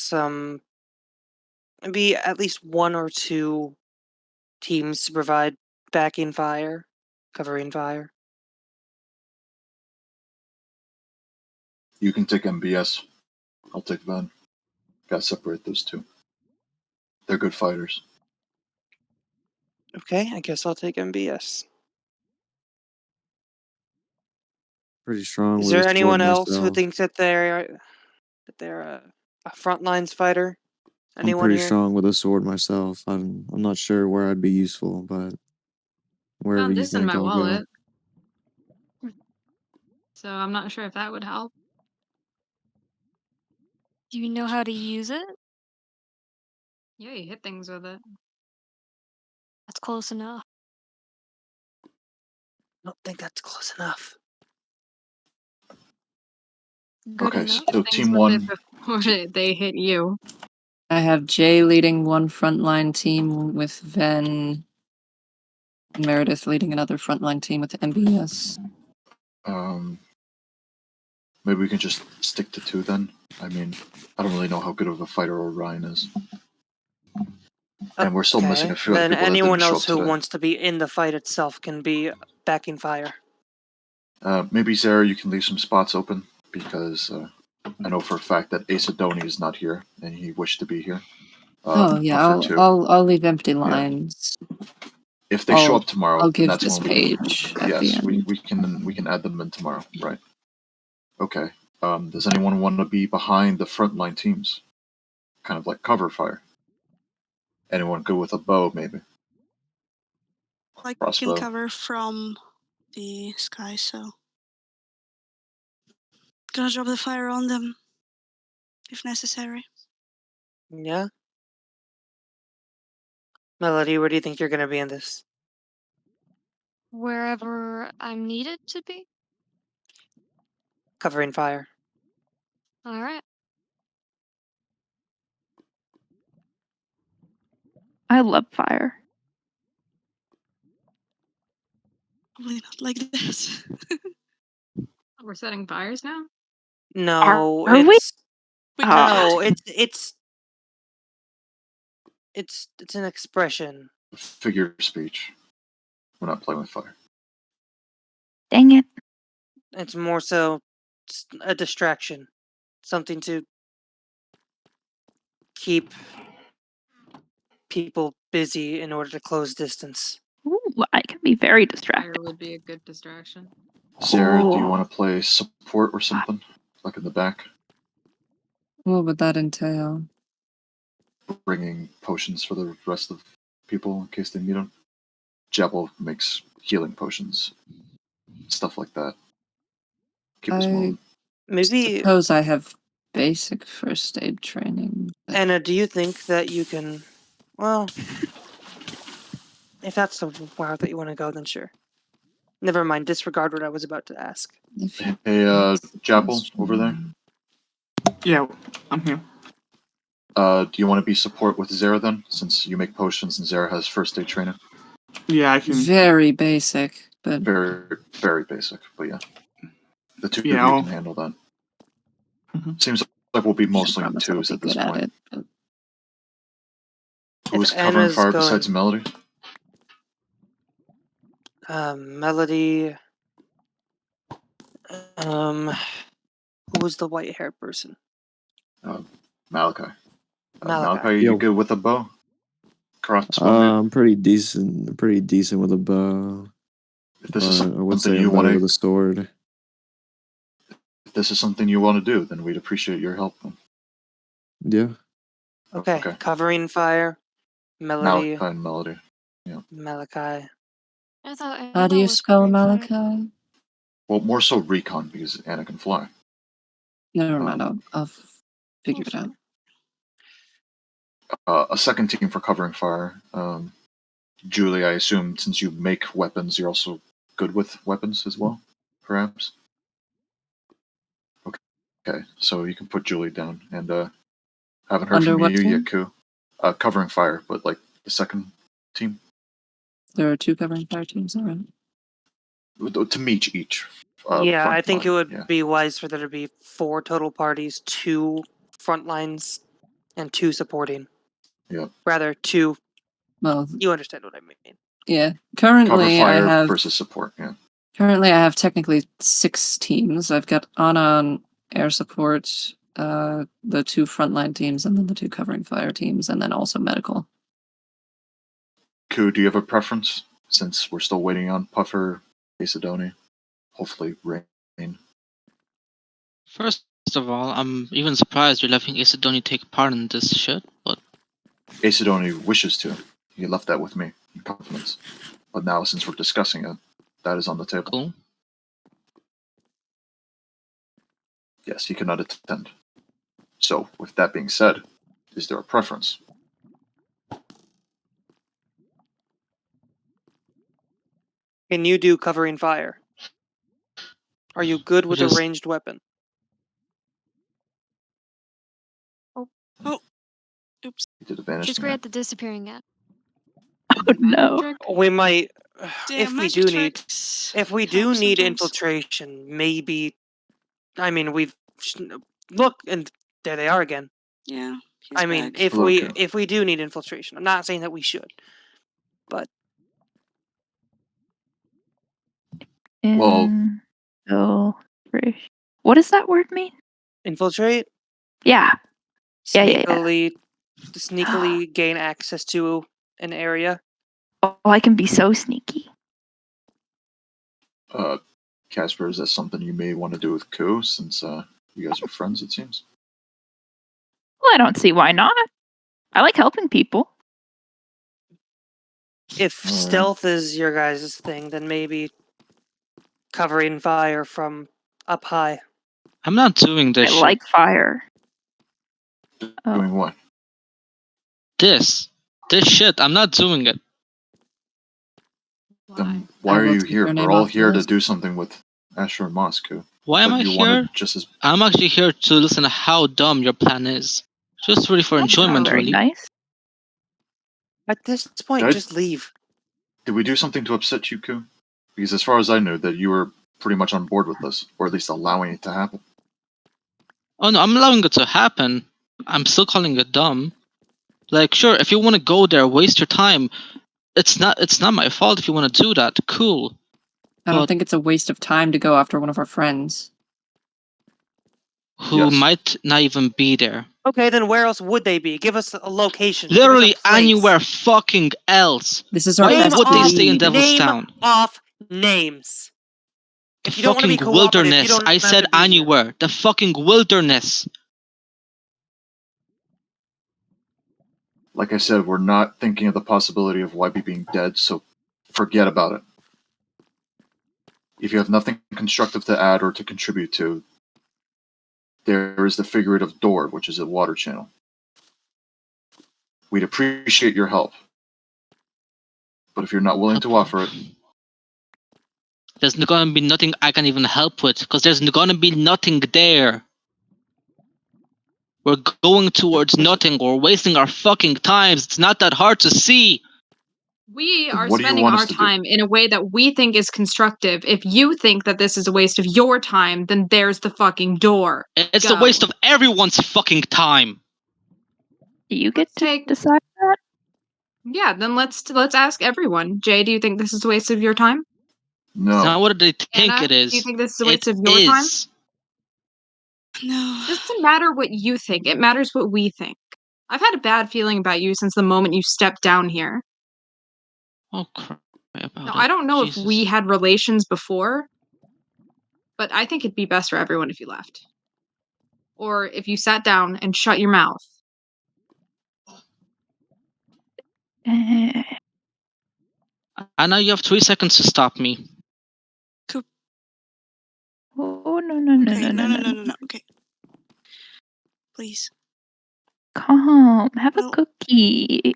at least 1 or 2 teams to provide backing fire, covering fire. you can take MBS. I'll take Ven. Gotta separate those two. They're good fighters. Okay, I guess I'll take MBS. Pretty strong Is with there a sword anyone else who myself. thinks that they're a front lines fighter? I'm Anyone pretty here? strong with a sword myself. I'm not sure where I'd be useful, but wherever Found you this in think my I'll go. wallet. So I'm not sure if that would help. Do you know how to use it? Yeah, you hit things with it. That's close enough. I don't think that's close enough. Good Okay, enough. so Things team with one. it before they hit you. I have Jay leading one frontline team with Ven. And Meredith leading another frontline team with MBS. Maybe we can just stick to 2 then. I mean, I don't really know how good of a fighter Orion is. And we're still missing a few other Then people that anyone didn't show else up who today. wants to be in the fight itself can be backing fire. Maybe Zara, you can leave some spots open because I know for a fact that Ace Adoni is not here and he wished to be here. Oh yeah, For 2. I'll leave empty lines. If they show up tomorrow, I'll then give that's this when we page at the end. we can add them in tomorrow, right? Okay. Does anyone want to be behind the frontline teams? Kind of like cover fire. Anyone good with a bow, maybe? Like Crossbow. can cover from the sky, so gonna drop the fire on them if necessary. Yeah? Melody, where do you think you're going to be in this? Wherever I'm needed to be. Covering fire. Alright. I love fire. Probably not like this. We're setting fires now? No, Are we? it's We no, can't. it's an expression. Figure of speech. We're not playing with fire. Dang it. It's more so a distraction. Something to keep people busy in order to close distance. Ooh, I can be very Fire distracted. would be a good distraction. Sarah, do you Oh. want to play support or something? Like in the back? What would that entail? Bringing potions for the rest of people in case they need them. Jabal makes healing potions. Stuff like that. Keep us I moving. Maybe, suppose I have basic first aid training. but Anna, do you think that you can, well, if that's the route that you want to go, then sure. Never mind, disregard what I was about to ask. if you Hey, Jabal, over there. Yeah, I'm here. Do you want to be support with Zara then, since you make potions and Zara has first aid training? Yeah, I can. Very basic, but Very, very basic, but yeah. The two Yeah, of you I'll- can handle that. Mhm. Seems like we'll be can't mostly promise I'll twos be at this good at point. it. But Who's If covering Anna's fire going- besides Melody? Melody. Who was the white hair person? Malachi. Malachi. Malachi, you Yo. good with a bow? Crossbow, maybe? I'm pretty decent with a bow. If this is But I would something say you I'm better want with a to, sword. if this is something you want to do, then we'd appreciate your help. Then. Yeah. Okay, Okay. covering fire. Melody. Malachi and Melody. Malachi. I thought how do Anna you was spell covering fire. Malachi? Well, more so recon because Anna can fly. Never mind. I'll figure it out. A second team for covering fire. Julie, I assume since you make weapons, you're also good with weapons as well, perhaps? Okay, so you can put Julie down. And haven't heard Under from what you team? yet, Ku. Covering fire, but like the second team? There are 2 covering fire teams already. To meet each. Yeah, I front think line, it would yeah. be wise for there to be 4 total parties, 2 front lines, and 2 supporting. Yep. Rather, 2. Well, You understand what I mean. yeah. Cover Currently, fire versus support, yeah. I have technically 6 teams. I've got Anna on air support, the 2 frontline teams, and then the 2 covering fire teams, and then also medical. Ku, do you have a preference? Since we're still waiting on Puffer, Acidoni, hopefully Rain. First of all, I'm even surprised you're letting Isidoni take part in this shit, but Acidoni wishes to. He left that with me in confidence. But now, since we're discussing it, that is on the table. cool. Yes, he cannot attend. So, with that being said, is there a preference? Can you do covering fire? Are you good with a Just- ranged weapon? Oops. He did advantage She's to great me. at the disappearing act. Oh no. Magic? We might, Damn, if we magic do need, tricks if we help do need sometimes. infiltration, maybe. I mean, look, and there they are again. Yeah, he's I mean, back. Hello, Ku. if we do need infiltration, I'm not saying that we should. Well- Infiltration. What does that word mean? Infiltrate, Yeah. Yeah. sneakily gain access to an area. Oh, I can be so sneaky. Casper, is that something you may want to do with Ku, since you guys are friends, it seems? Well, I don't see why not. I like helping people. If Alright. stealth is your guys' thing, then maybe covering fire from up high. I'm not doing I this shit. like fire. Oh. Doing what? This shit, I'm not doing it. Why? Then why I are will you take here? your name We're all off the here to list. do something with Asher and Moss, Ku. Why am But I you here? wanted just as I'm actually here to listen to how dumb your plan is. Just really for That's not enjoyment, very really. nice. At this point, Guys? just leave. Did we do something to upset you, Ku? Because as far as I knew, that you were pretty much on board with this, or at least allowing it to happen. Oh no, I'm allowing it to happen. I'm still calling it dumb. Like, sure, if you want to go there, waste your time. It's not my fault if you want to do that. Cool. I don't But- think it's a waste of time to go after one of our friends. Who Yes. might not even be there. Okay, then where else would they be? Give us a location. Give us a Literally place. anywhere fucking else. This is our Why Name best would they off, stay in lead. Devil's name Town? off names. The If you don't want to be fucking cooperative, you wilderness. don't I have said to be here. anywhere. The fucking wilderness. Like I said, we're not thinking of the possibility of Wybie being dead, so forget about it. If you have nothing constructive to add or to contribute to, there is the figurative door, which is a water channel. We'd appreciate your help. But if you're not willing to offer it, There's gonna be nothing I can even help with, because there's gonna be nothing there. We're going towards nothing. We're wasting our fucking times. It's not that hard to see. We Then are what do you spending want our us to do? time in a way that we think is constructive. If you think that this is a waste of your time, then there's the fucking door. It's Go. a waste of everyone's fucking time. Do you get Let's to take- decide that? Yeah, then let's ask everyone. Jay, do you think this is a waste of your time? It's not no. what they think Anna, it is. do you think this is a It waste of your time? is. No. It doesn't matter what you think. It matters what we think. I've had a bad feeling about you since the moment you stepped down here. Oh crap about Now, it. I don't know Jesus. if we had relations before, but I think it'd be best for everyone if you left. Or if you sat down and shut your mouth. Anna, you have 3 seconds to stop me. Oh no. Okay, no. Okay. Please. Calm. Have Well- a cookie.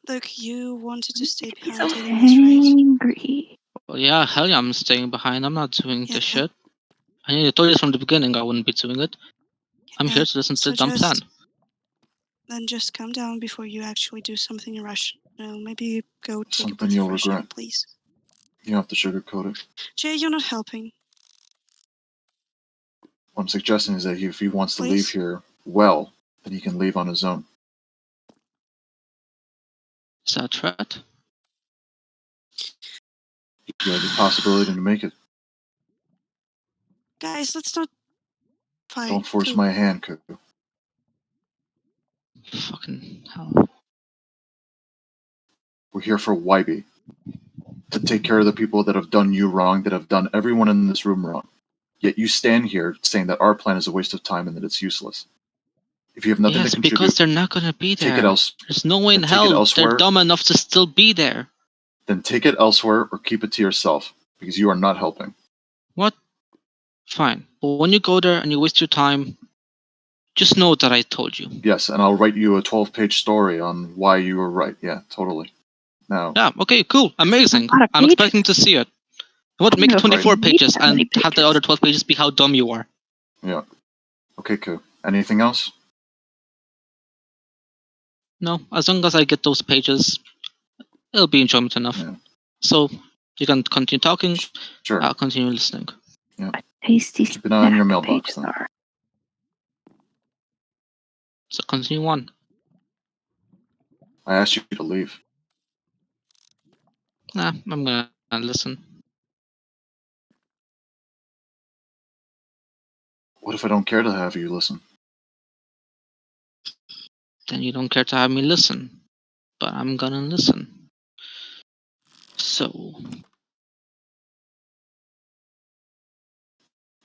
Look, you wanted to stay He's behind so anyways, right? angry. Well, yeah, hell yeah, I'm staying behind. I'm not doing Yeah, this shit. I told you from the beginning I wouldn't be doing it. I'm Yeah, here to listen to so the dumb plan. Then just calm down before you actually do something irrational. Maybe go take a Something breath you'll of fresh air, regret. please. You don't have to sugarcoat it. Jay, you're not helping. What I'm suggesting is that if he wants to leave Please? here well, then he can leave on his own. Is that a threat? You have the possibility to make it. Guys, let's not Fine. Don't force cool. my hand, Cuckoo. Fucking hell. We're here for Wybie. To take care of the people that have done you wrong, that have done everyone in this room wrong. Yet you stand here saying that our plan is a waste of time and that it's useless. If you have nothing to Yes, contribute, because they're not gonna be there. take it else. There's no way in Then take it hell they're elsewhere. dumb enough to still be there. Then take it elsewhere or keep it to yourself, because you are not helping. What? Fine. But when you go there and you waste your time, just know that I told you. Yes, and I'll write you a 12-page story on why you were right. Yeah, totally. Now, Yeah, okay, cool. Amazing. lot of I'm pages. expecting to see it. What, make it No, 24 read pages that many and have the other 12 pages be how dumb you are. yeah. Okay, cool. Anything else? No, as long as I get those pages, it'll be enjoyment enough. Yeah. So, you can continue talking, Sure. I'll continue listening. Tasty Keep an eye on your snack mailbox, pages then. are. So continue on. I asked you to leave. Nah, I'm gonna listen. What if I don't care to have you listen? Then you don't care to have me listen. But I'm gonna listen. So,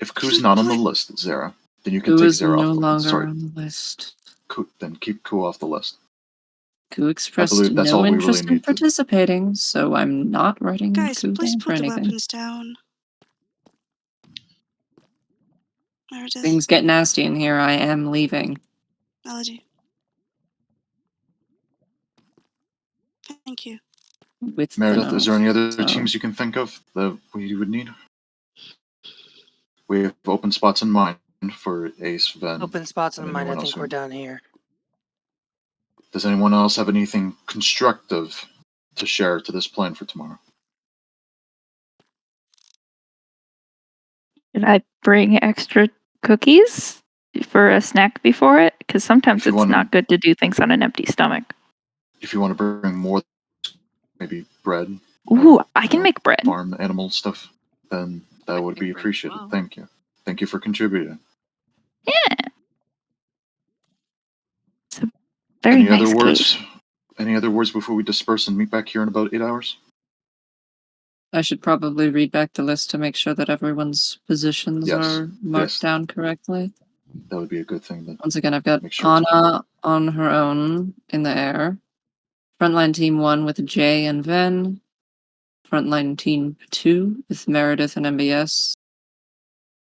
If Ku's not on the list, Zara, then you can Who take is Zara no off the list. longer Sorry, on the list? Then keep Ku off the list. Ku expressed believe that's no all we really interest in need to- participating, so I'm not writing Guys, Ku please down for put the anything. weapons down. Meredith, Things get nasty in here. I am leaving. Melody. Thank you. With Meredith, is there any other so. teams you can think of that we would need? We have open spots in mind for Ace, Ven. Open spots in and mine. I anyone think else we're who- down here. Does anyone else have anything constructive to share to this plan for tomorrow? Did I bring extra cookies for a snack before it? Because sometimes If you it's wanna- not good to do things on an empty stomach. If you want to bring more, maybe bread, Ooh, I can make bread. farm animal stuff, then that would be appreciated. well. Thank you. Thank you for contributing. Yeah. It's a very Any nice other words? cake. Any other words before we disperse and meet back here in about 8 hours? I should probably read back the list to make sure that everyone's positions Yes, are marked yes. down correctly. That would be a good thing. Then Once again, I've got make sure it's Anna on her own in the air. Frontline team 1 with Jay and Ven. Frontline team 2 with Meredith and MBS.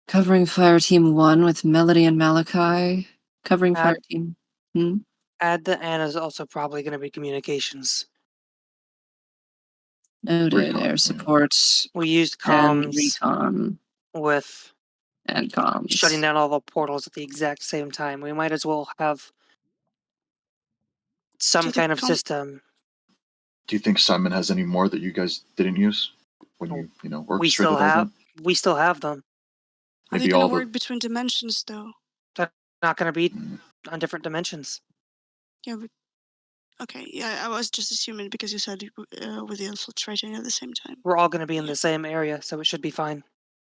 Covering fire team 1 with Melody and Malachi. Covering fire team. Add the Anna's also probably going to be communications. Noted. Recon, Air yeah. support We used and comms recon with and comms. shutting down all the portals at the exact same time. We might as well have some Do the kind of com- system. Do you think Simon has any more that you guys didn't use when you orchestrated We still all have. that? We still have them. Are they Maybe going to all work between dimensions, though? They're not going to be on different dimensions. Yeah, but... Okay, yeah, I was just assuming because you said with the infiltrating at the same time. We're all going to be in the same area, so it should be fine.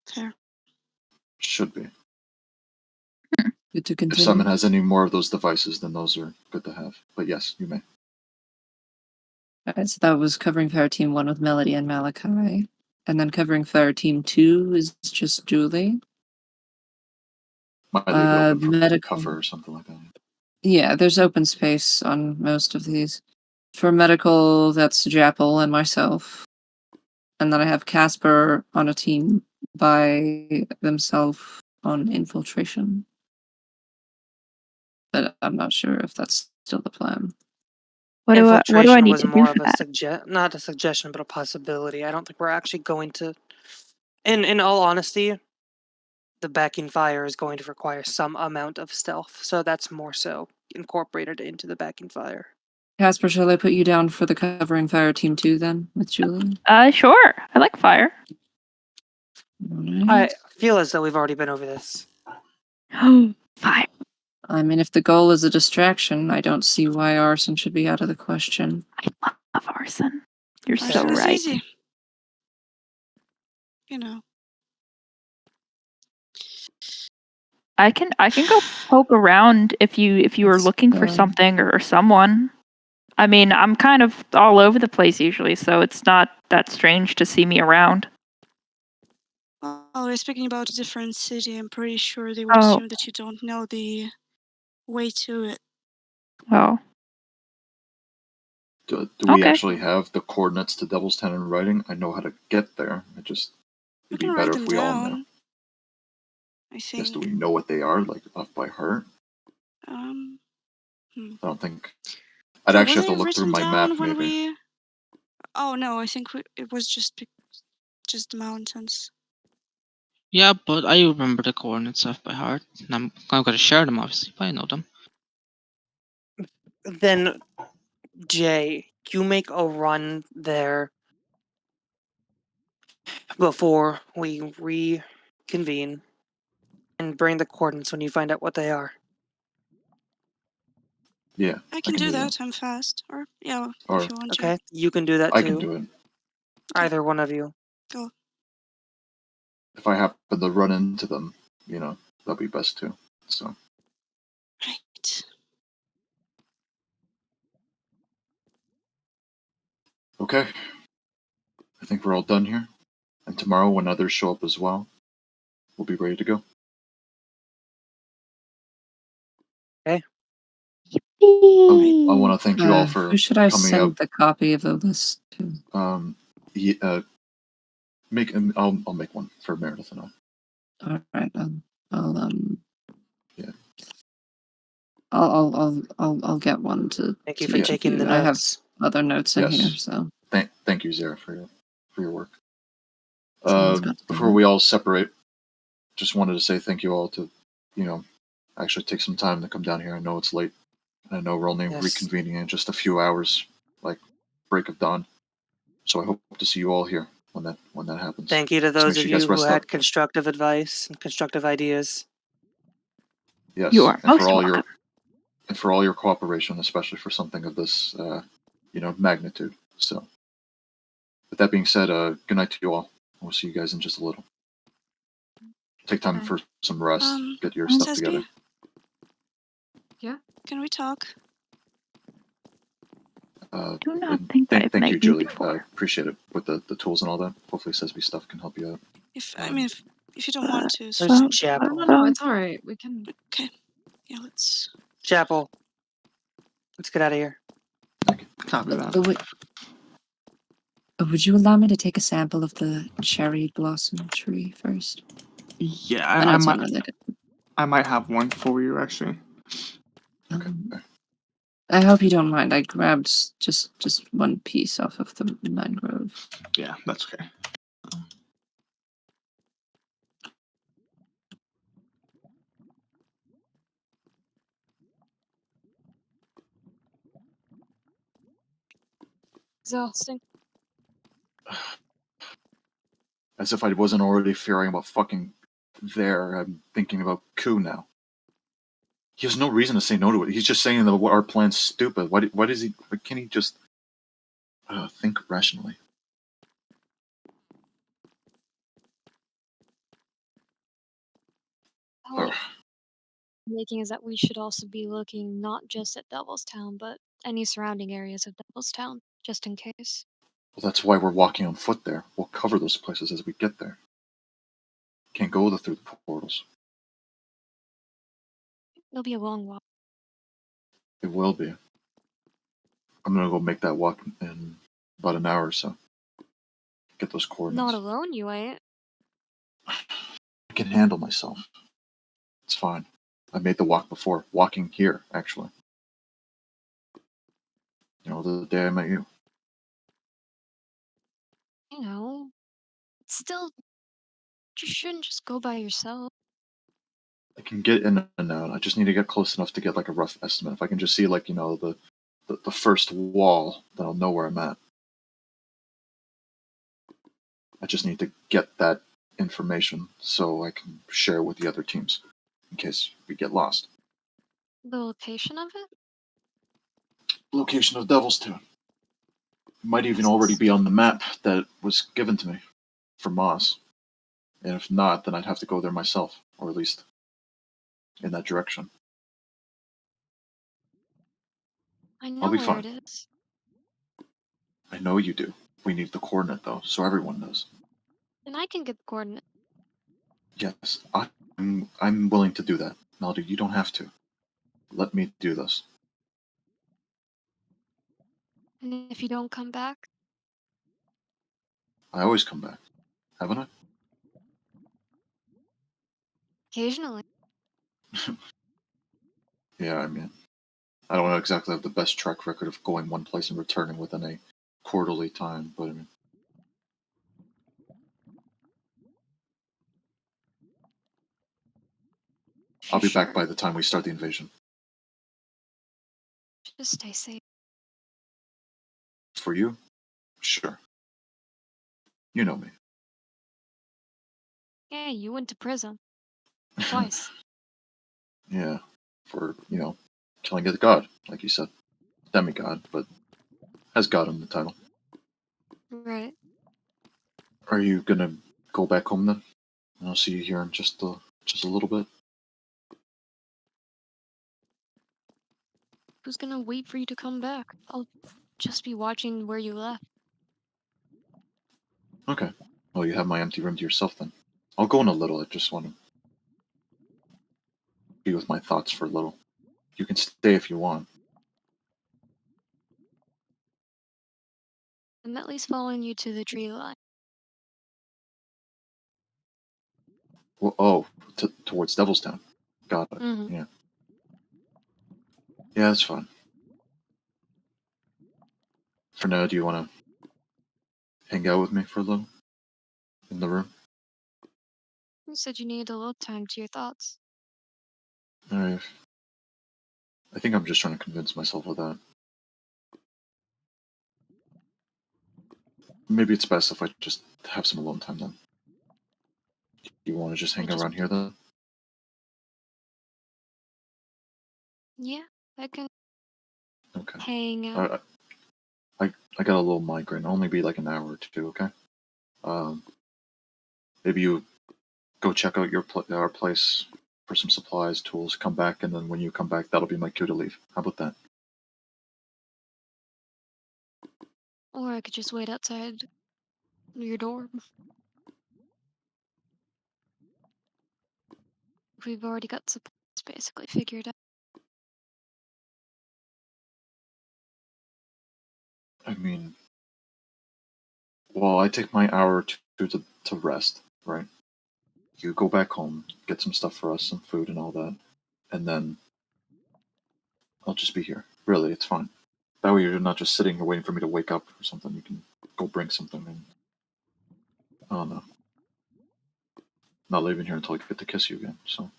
Fair. should be. Good to If continue. Simon has any more of those devices, then those are good to have. But yes, you may. Alright, so that was covering fire team 1 with Melody and Malachi. And then covering fire team 2 is just Julie. Might leave it open for medical. cover or something like that. Yeah, there's open space on most of these. For medical, that's Jappel and myself. And then I have Casper on a team by themselves on infiltration. But I'm not sure if that's still the plan. What do I need was to do more for of a that? not a suggestion, but a possibility. I don't think we're actually going to. In all honesty, the backing fire is going to require some amount of stealth, so that's more so incorporated into the backing fire. Casper, shall I put you down for the covering fire team 2 then with Julie? Sure. I like fire. I feel as though we've already been over this. Fire. I mean, if the goal is a distraction, I don't see why arson should be out of the question. I love arson. You're so Arson is right. easy. You know. I can go poke around if you were Let's looking for go. something or someone. I mean, I'm kind of all over the place usually, so it's not that strange to see me around. Well, we're speaking about a different city. I'm pretty sure they would Oh, assume that you don't know the way to it. oh, Do we okay. actually have the coordinates to Devil's Town in writing? I know how to get there. We It'd can be write better them if we all knew. down. I Yes, think. do we know what they are, like off by heart? Um. I don't think. I'd Yeah, were actually have they to look through written my map, down when maybe. we? Oh no, I think it was just the mountains. Yeah, but I remember the coordinates off by heart, and I'm going to share them obviously, but I know them. Then, Jay, you make a run there before we reconvene and bring the coordinates when you find out what they are. Yeah, I can do that. I'm fast. Or yeah, Or if you want Okay, you can do that I too. can do it. Either one of you. Go. If I happen to run into them, that'd be best too. So Right. okay, I think we're all done here. And tomorrow, when others show up as well, we'll be ready to go. Okay. I want to thank you all for Who should I coming send up. the copy of the list to? I'll make one for Meredith and I. All right, I'll Yeah. I'll get one to. Thank you to for each of taking the you. I have notes. other notes in here, Yes. so Thank you, Zara, for your work. someone's got to do Before it. we all separate, just wanted to say thank you all to, actually take some time to come down here. I know it's late. I know we're only Yes. reconvening in just a few hours, like break of dawn. So I hope to see you all here when that happens. Thank you to Just those make sure of you guys you who rest had up. constructive advice and constructive ideas. Yes, You are and for most all welcome. your cooperation, especially for something of this, magnitude. So, with that being said, good night to you all. We'll see you guys in just a little. Take time Okay. for some rest. Get your Sesby? stuff together. Yeah. Can we talk? Do not And think I've thank met you, you Julie. before. Appreciate it with the tools and all that. Hopefully, Sesby stuff can help you out. If you don't want to, it's There's fine. No, Chapel. no, it's all right. We can. Okay. Yeah, let's. Chapel. Let's get out of here. Copy that. Would you allow me to take a sample of the cherry blossom tree first? Yeah, I know I it's might. unrelated. I might have one for you actually. I hope you don't mind. I grabbed just one piece off of the mangrove. Yeah, that's okay. Exhausting. As if I wasn't already fearing about fucking there. I'm thinking about Ku now. He has no reason to say no to it. He's just saying that our plan's stupid. Why does he? Why can't he just think rationally? Point I'm making is that we should also be looking not just at Devil's Town, but any surrounding areas of Devil's Town, just in case. Well, that's why we're walking on foot there. We'll cover those places as we get there. Can't go through the portals. It'll be a long walk. It will be. I'm gonna go make that walk in about an hour or so. Get those coordinates. Not alone, you ain't. I can handle myself. It's fine. I made the walk before. Walking here, actually. The day I met you. You know, still, you shouldn't just go by yourself. I can get in and out. I just need to get close enough to get like a rough estimate. If I can just see like, the first wall, then I'll know where I'm at. I just need to get that information so I can share with the other teams in case we get lost. The location of it? Location of Devil's Town. It might even already be on the map that was given to me from Moss. And if not, then I'd have to go there myself, or at least in that direction. I know I'll be where fine. it is. I know you do. We need the coordinate, though, so everyone knows. And I can get the coordinate. Yes, I'm willing to do that. Melody, you don't have to. Let me do this. And if you don't come back, I always come back, haven't I? occasionally. Yeah, I mean, I don't exactly have the best track record of going one place and returning within a quarterly time, but I mean, I'll be Sure. back by the time we start the invasion. Just stay safe. For you? Sure. You know me. Yeah, you went to prison. Twice. Yeah, for, killing a god, like you said. Demigod, but has God in the title. Right. Are you gonna go back home then? I'll see you here in just a little bit. Who's gonna wait for you to come back? I'll just be watching where you left. Okay. Well, you have my empty room to yourself then. I'll go in a little. I just want to be with my thoughts for a little. You can stay if you want. I'm at least following you to the tree line. Well, oh, towards Devilstown. Got it. Mm-hmm. Yeah. Yeah, that's fine. For now, do you want to hang out with me for a little? In the room? You said you needed a little time to your thoughts. I think I'm just trying to convince myself of that. Maybe it's best if I just have some alone time then. You want to just hang around here then? Yeah, I can Okay. hang out. I got a little migraine. It'll only be like an hour or two, okay? Maybe you go check out our place for some supplies, tools, come back, and then when you come back, that'll be my cue to leave. How about that? Or I could just wait outside your door. We've already got supplies basically figured out. I mean, well, I take my hour or two to rest, right? You go back home, get some stuff for us, some food and all that, and then I'll just be here. Really, it's fine. That way you're not just sitting here waiting for me to wake up or something. You can go bring something and I don't know. Not leaving here until I get to kiss you again, so.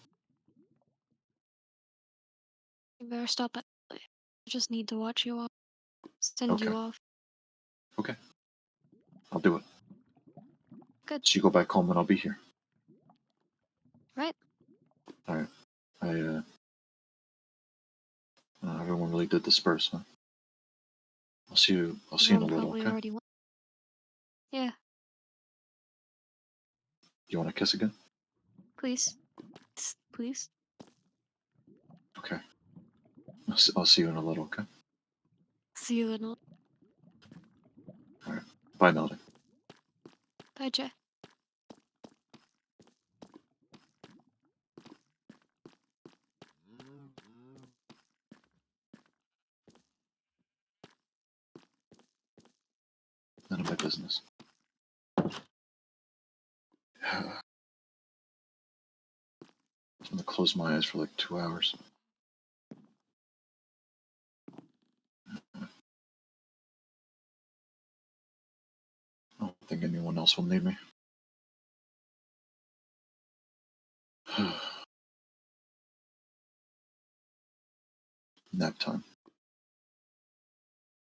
You better stop at. I just need to watch you off. Send Okay. you off. Okay. I'll do it. Good. So you go back home and I'll be here. Right. Alright. Everyone really did disperse, huh? I'll see you in a Everyone little, probably okay? already went. Yeah, You want to kiss again? please. Please. Okay. I'll see you in a little, okay? See you in a. Alright. Bye, Melody. Bye, Jay. None of my business. I'm gonna close my eyes for like 2 hours. I don't think anyone else will need me. Nap time.